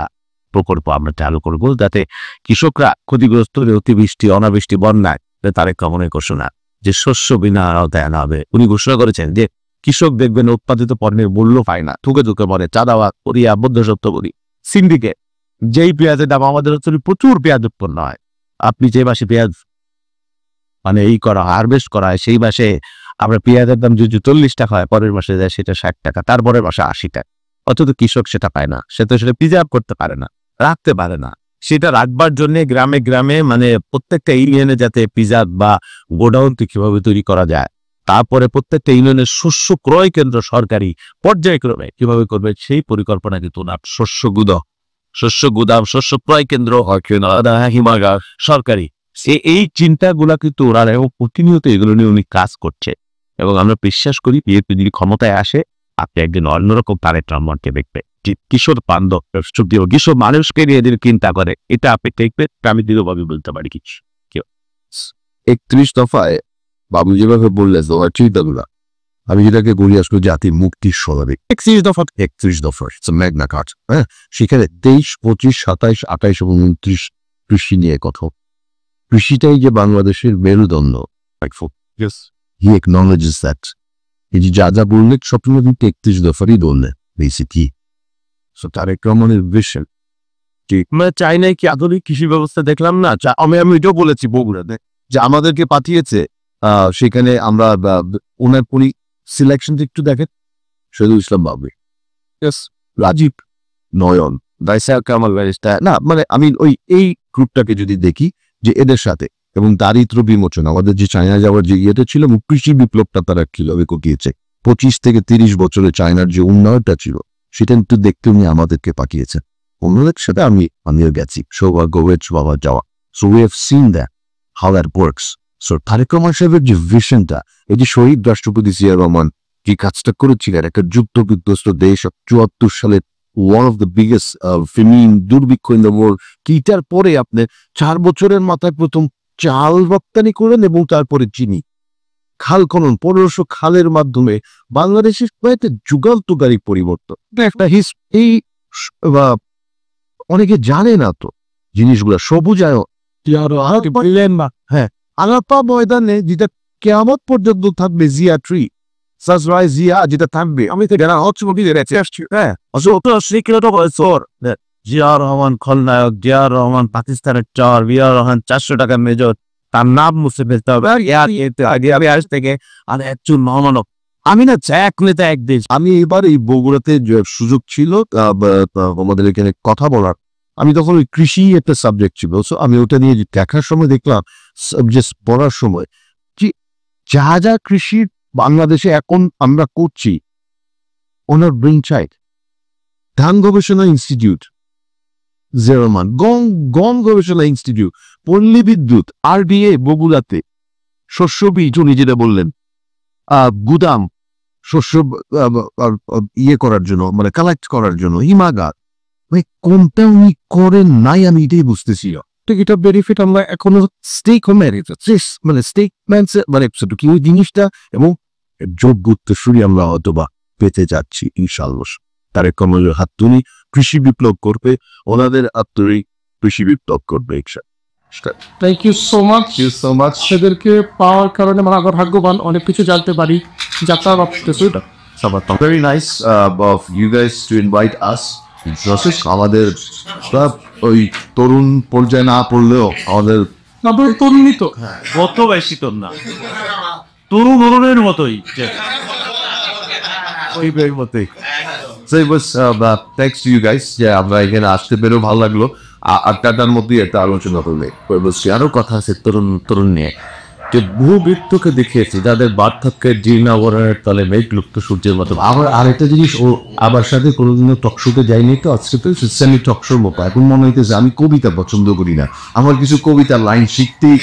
প্রকল্প আমরা চালু করবো, যাতে কৃষকরা ক্ষতিগ্রস্ত হলে অতিবৃষ্টি, অনাবৃষ্টি, বন্যায় তারেক রহমানের ঘোষণা যে শস্য বিনা আওতায় আনা হবে। উনি ঘোষণা করেছেন যে কৃষক দেখবেন উৎপাদিত পণ্যের মূল্য পায় না, ঠুকে ঠুকে মরে, চাঁদাবাদ করিয়া মধ্যস্বত্বকারী সিন্ডিকেট। যেই পেঁয়াজের দাম আমাদের অঞ্চলে প্রচুর পেঁয়াজ উৎপন্ন হয়, আপনি যে মাসে পেঁয়াজ মানে এই করা হারভেস্ট করা হয়, সেই মাসে আমরা পেঁয়াজের দাম যদি 40 টাকা হয়, পরের মাসে যায় সেটা 60 টাকা, তারপরের মাসে 80 টাকা। অথচ কৃষক সেটা পায় না, সে তো সেটা প্রিজার্ভ করতে পারে না, রাখতে পারে না। সেটা রাখবার জন্য গ্রামে গ্রামে মানে প্রত্যেকটা ইউনিয়নে যাতে প্রিজার্ভ বা গোডাউন কিভাবে তৈরি করা যায়, তারপরে প্রত্যেকটা ইউনিয়নের শস্য ক্রয় কেন্দ্র সরকারি পর্যায়ক্রমে কিভাবে করবে সেই পরিকল্পনা কিন্তু ওনার শস্য গুদাম, শস্য ক্রয় কেন্দ্র হিমাগার সরকারি, এই চিন্তাগুলা কিন্তু ওরা প্রতিনিয়ত এগুলো নিয়ে উনি কাজ করছে। এবং আমরা বিশ্বাস করি বিএনপি যদি ক্ষমতায় আসে, আপনি একদিন অন্যরকম তারেক রহমানকে দেখবে, কিশোর বান্ধব কিশোর মানুষকে নিয়ে যদি চিন্তা করে, এটা আপনি দেখবেন। আমি দৃঢ়ভাবে বলতে পারি কিছু 31 দফায় বাবু যেভাবে বললেন তোমার চিন্তাগুলা, আমি যেটাকে বলি আসলে জাতির মুক্তির স্বভাবে 31 দফা ম্যাগনা কার্টা, হ্যাঁ, সেখানে 23, 25, 27, 28 এবং 29 কৃষি নিয়ে কথা। কৃষিটাই যে বাংলাদেশের মেরুদণ্ড, হি একনলেজেস দ্যাট। এই যে যা বললেন স্বপ্ন কিন্তু 31 দফারই বললেন বেসিকলি। সো তারেক রহমানের ভিশন আমরা চাইনায় কি আধুনিক কৃষি ব্যবস্থা দেখলাম না? আমি এটাও বলেছি বগুড়াতে যে আমাদেরকে পাঠিয়েছে, সেখানে আমরা ওনার সিলেকশন একটু দেখেন, শহীদুল ইসলাম বাবু, রাজীব নয়ন, দাইসার কামাল ব্যারিস্টার, না মানে আমি এই গ্রুপটাকে যদি দেখি যে এদের সাথে, এবং দারিদ্র বিমোচন আমাদের যে চায়না যাওয়ার যে ইয়েটা ছিল, কৃষি বিপ্লবটা তারা কিভাবে ঘটিয়েছে, 25 থেকে 30 বছরে চায়নার যে উন্নয়নটা ছিল সেটা একটু দেখতে উনি আমাদেরকে পাঠিয়েছেন। অন্যদের সাথে আমিও গেছি, সৌভাগ্য হয়েছে বাবা যাওয়া। So we have seen that how that works. So Tarek Rahman সাহেবের যে ভিশনটা, এই যে শহীদ রাষ্ট্রপতি জিয়া রহমান যে কাজটা করেছিলেন, একটা যুদ্ধ বিধ্বস্ত দেশ 74 সালে one of the biggest famine দুর্ভিক্ষ ইন দ্য ওয়ার্ল্ড, কিটার পরে আপনি 4 বছরের মাথায় প্রথম চাল রপ্তানি করেন এবং তারপরে চিনি, খাল খনন, 1500 খালের মাধ্যমে বাংলাদেশের একটা যুগান্তকারী পরিবর্তন। একটা এই অনেকে জানে না তো জিনিসগুলো। সবুজায়ন, হ্যাঁ, আলাপা ময়দানে যেটা কেয়ামত পর্যন্ত থাকবে, জিয়া ট্রি, সাজরাই জিয়া যেটা থাকবে, আমি তো জানা হচ্ছে হ্যাঁ, জিয়া রহমান খলনায়ক, জিয়া রহমান পাকিস্তানের চর, জিয়া রহমান 400 টাকা মেজর, তার নাম মুছে ফেলতে হবে আজ থেকে। আর একজন মহামানব, আমি না এক নেতা এক দেশ। আমি এবার এই বগুড়াতে সুযোগ ছিল আমাদের এখানে কথা বলার, আমি তখন ওই কৃষি একটা সাবজেক্ট ছিল, সো আমি ওটা নিয়ে দেখার সময় দেখলাম, সাবজেক্ট পড়ার সময়, যে যা কৃষির বাংলাদেশে এখন আমরা করছি, ওনার ব্রেইন চাইল্ড ধান গবেষণা ইনস্টিটিউট জেরোমান, গম গবেষণা ইনস্টিটিউট, পল্লী বিদ্যুৎ, RDA বগুড়াতে, শস্য বীজ উনি যেটা বললেন, গুদাম, শস্য ইয়ে করার জন্য, মানে কালেক্ট করার জন্য, হিমাগার, কোনটা উনি করেন নাই আমি এটাই বুঝতেছি। এটা বেনিফিট আমরা এখনো স্টেক মানে স্টেটমেন্ট মানে কি ওই জিনিসটা, এবং যোগ্য উত্তরসূরি আমরা হয়তোবা পেতে যাচ্ছি ইনশাআল্লাহ। তারেক রহমানের হাত তুলি কৃষি বিপ্লব করবে, ওনাদের হাত তুলি কৃষি বিপ্লব করবে। Thank you so much. সেদেরকে পাওয়ার কারণে আমরা আবার ভাগ্যবান, অনেক কিছু জানতে পারি যাত্রা ভাবতেছি। Very nice of you guys to invite us. আমাদের ওই তরুণ পর্যায়ে না পড়লেও আমাদের তরুণই তো কত বেশি তোর না তরুণের মতোই থ্যাংকস টু ইউ গাইস যে আমরা এখানে আসতে পেরেও ভালো লাগলো। আড্ডাটার মধ্যেই একটা আলোচনা করলে আরো কথা আছে তরুণ নিয়ে, যে বহু বৃত্তকে দেখিয়েছি যাদের বার্ধক্যে জীর্ণাবরণের তলে মেঘ লুপ্ত সূর্যের মতো। আবার আরেকটা জিনিস, ও আবার সাথে কোনোদিনও টকশোতে যাইনি, তো আজকে তো সেমি টকশোর মতো এখন মনে হইতেছে আমি কবিতা পছন্দ করি না, আমার কিছু কবিতার লাইন শিখতেই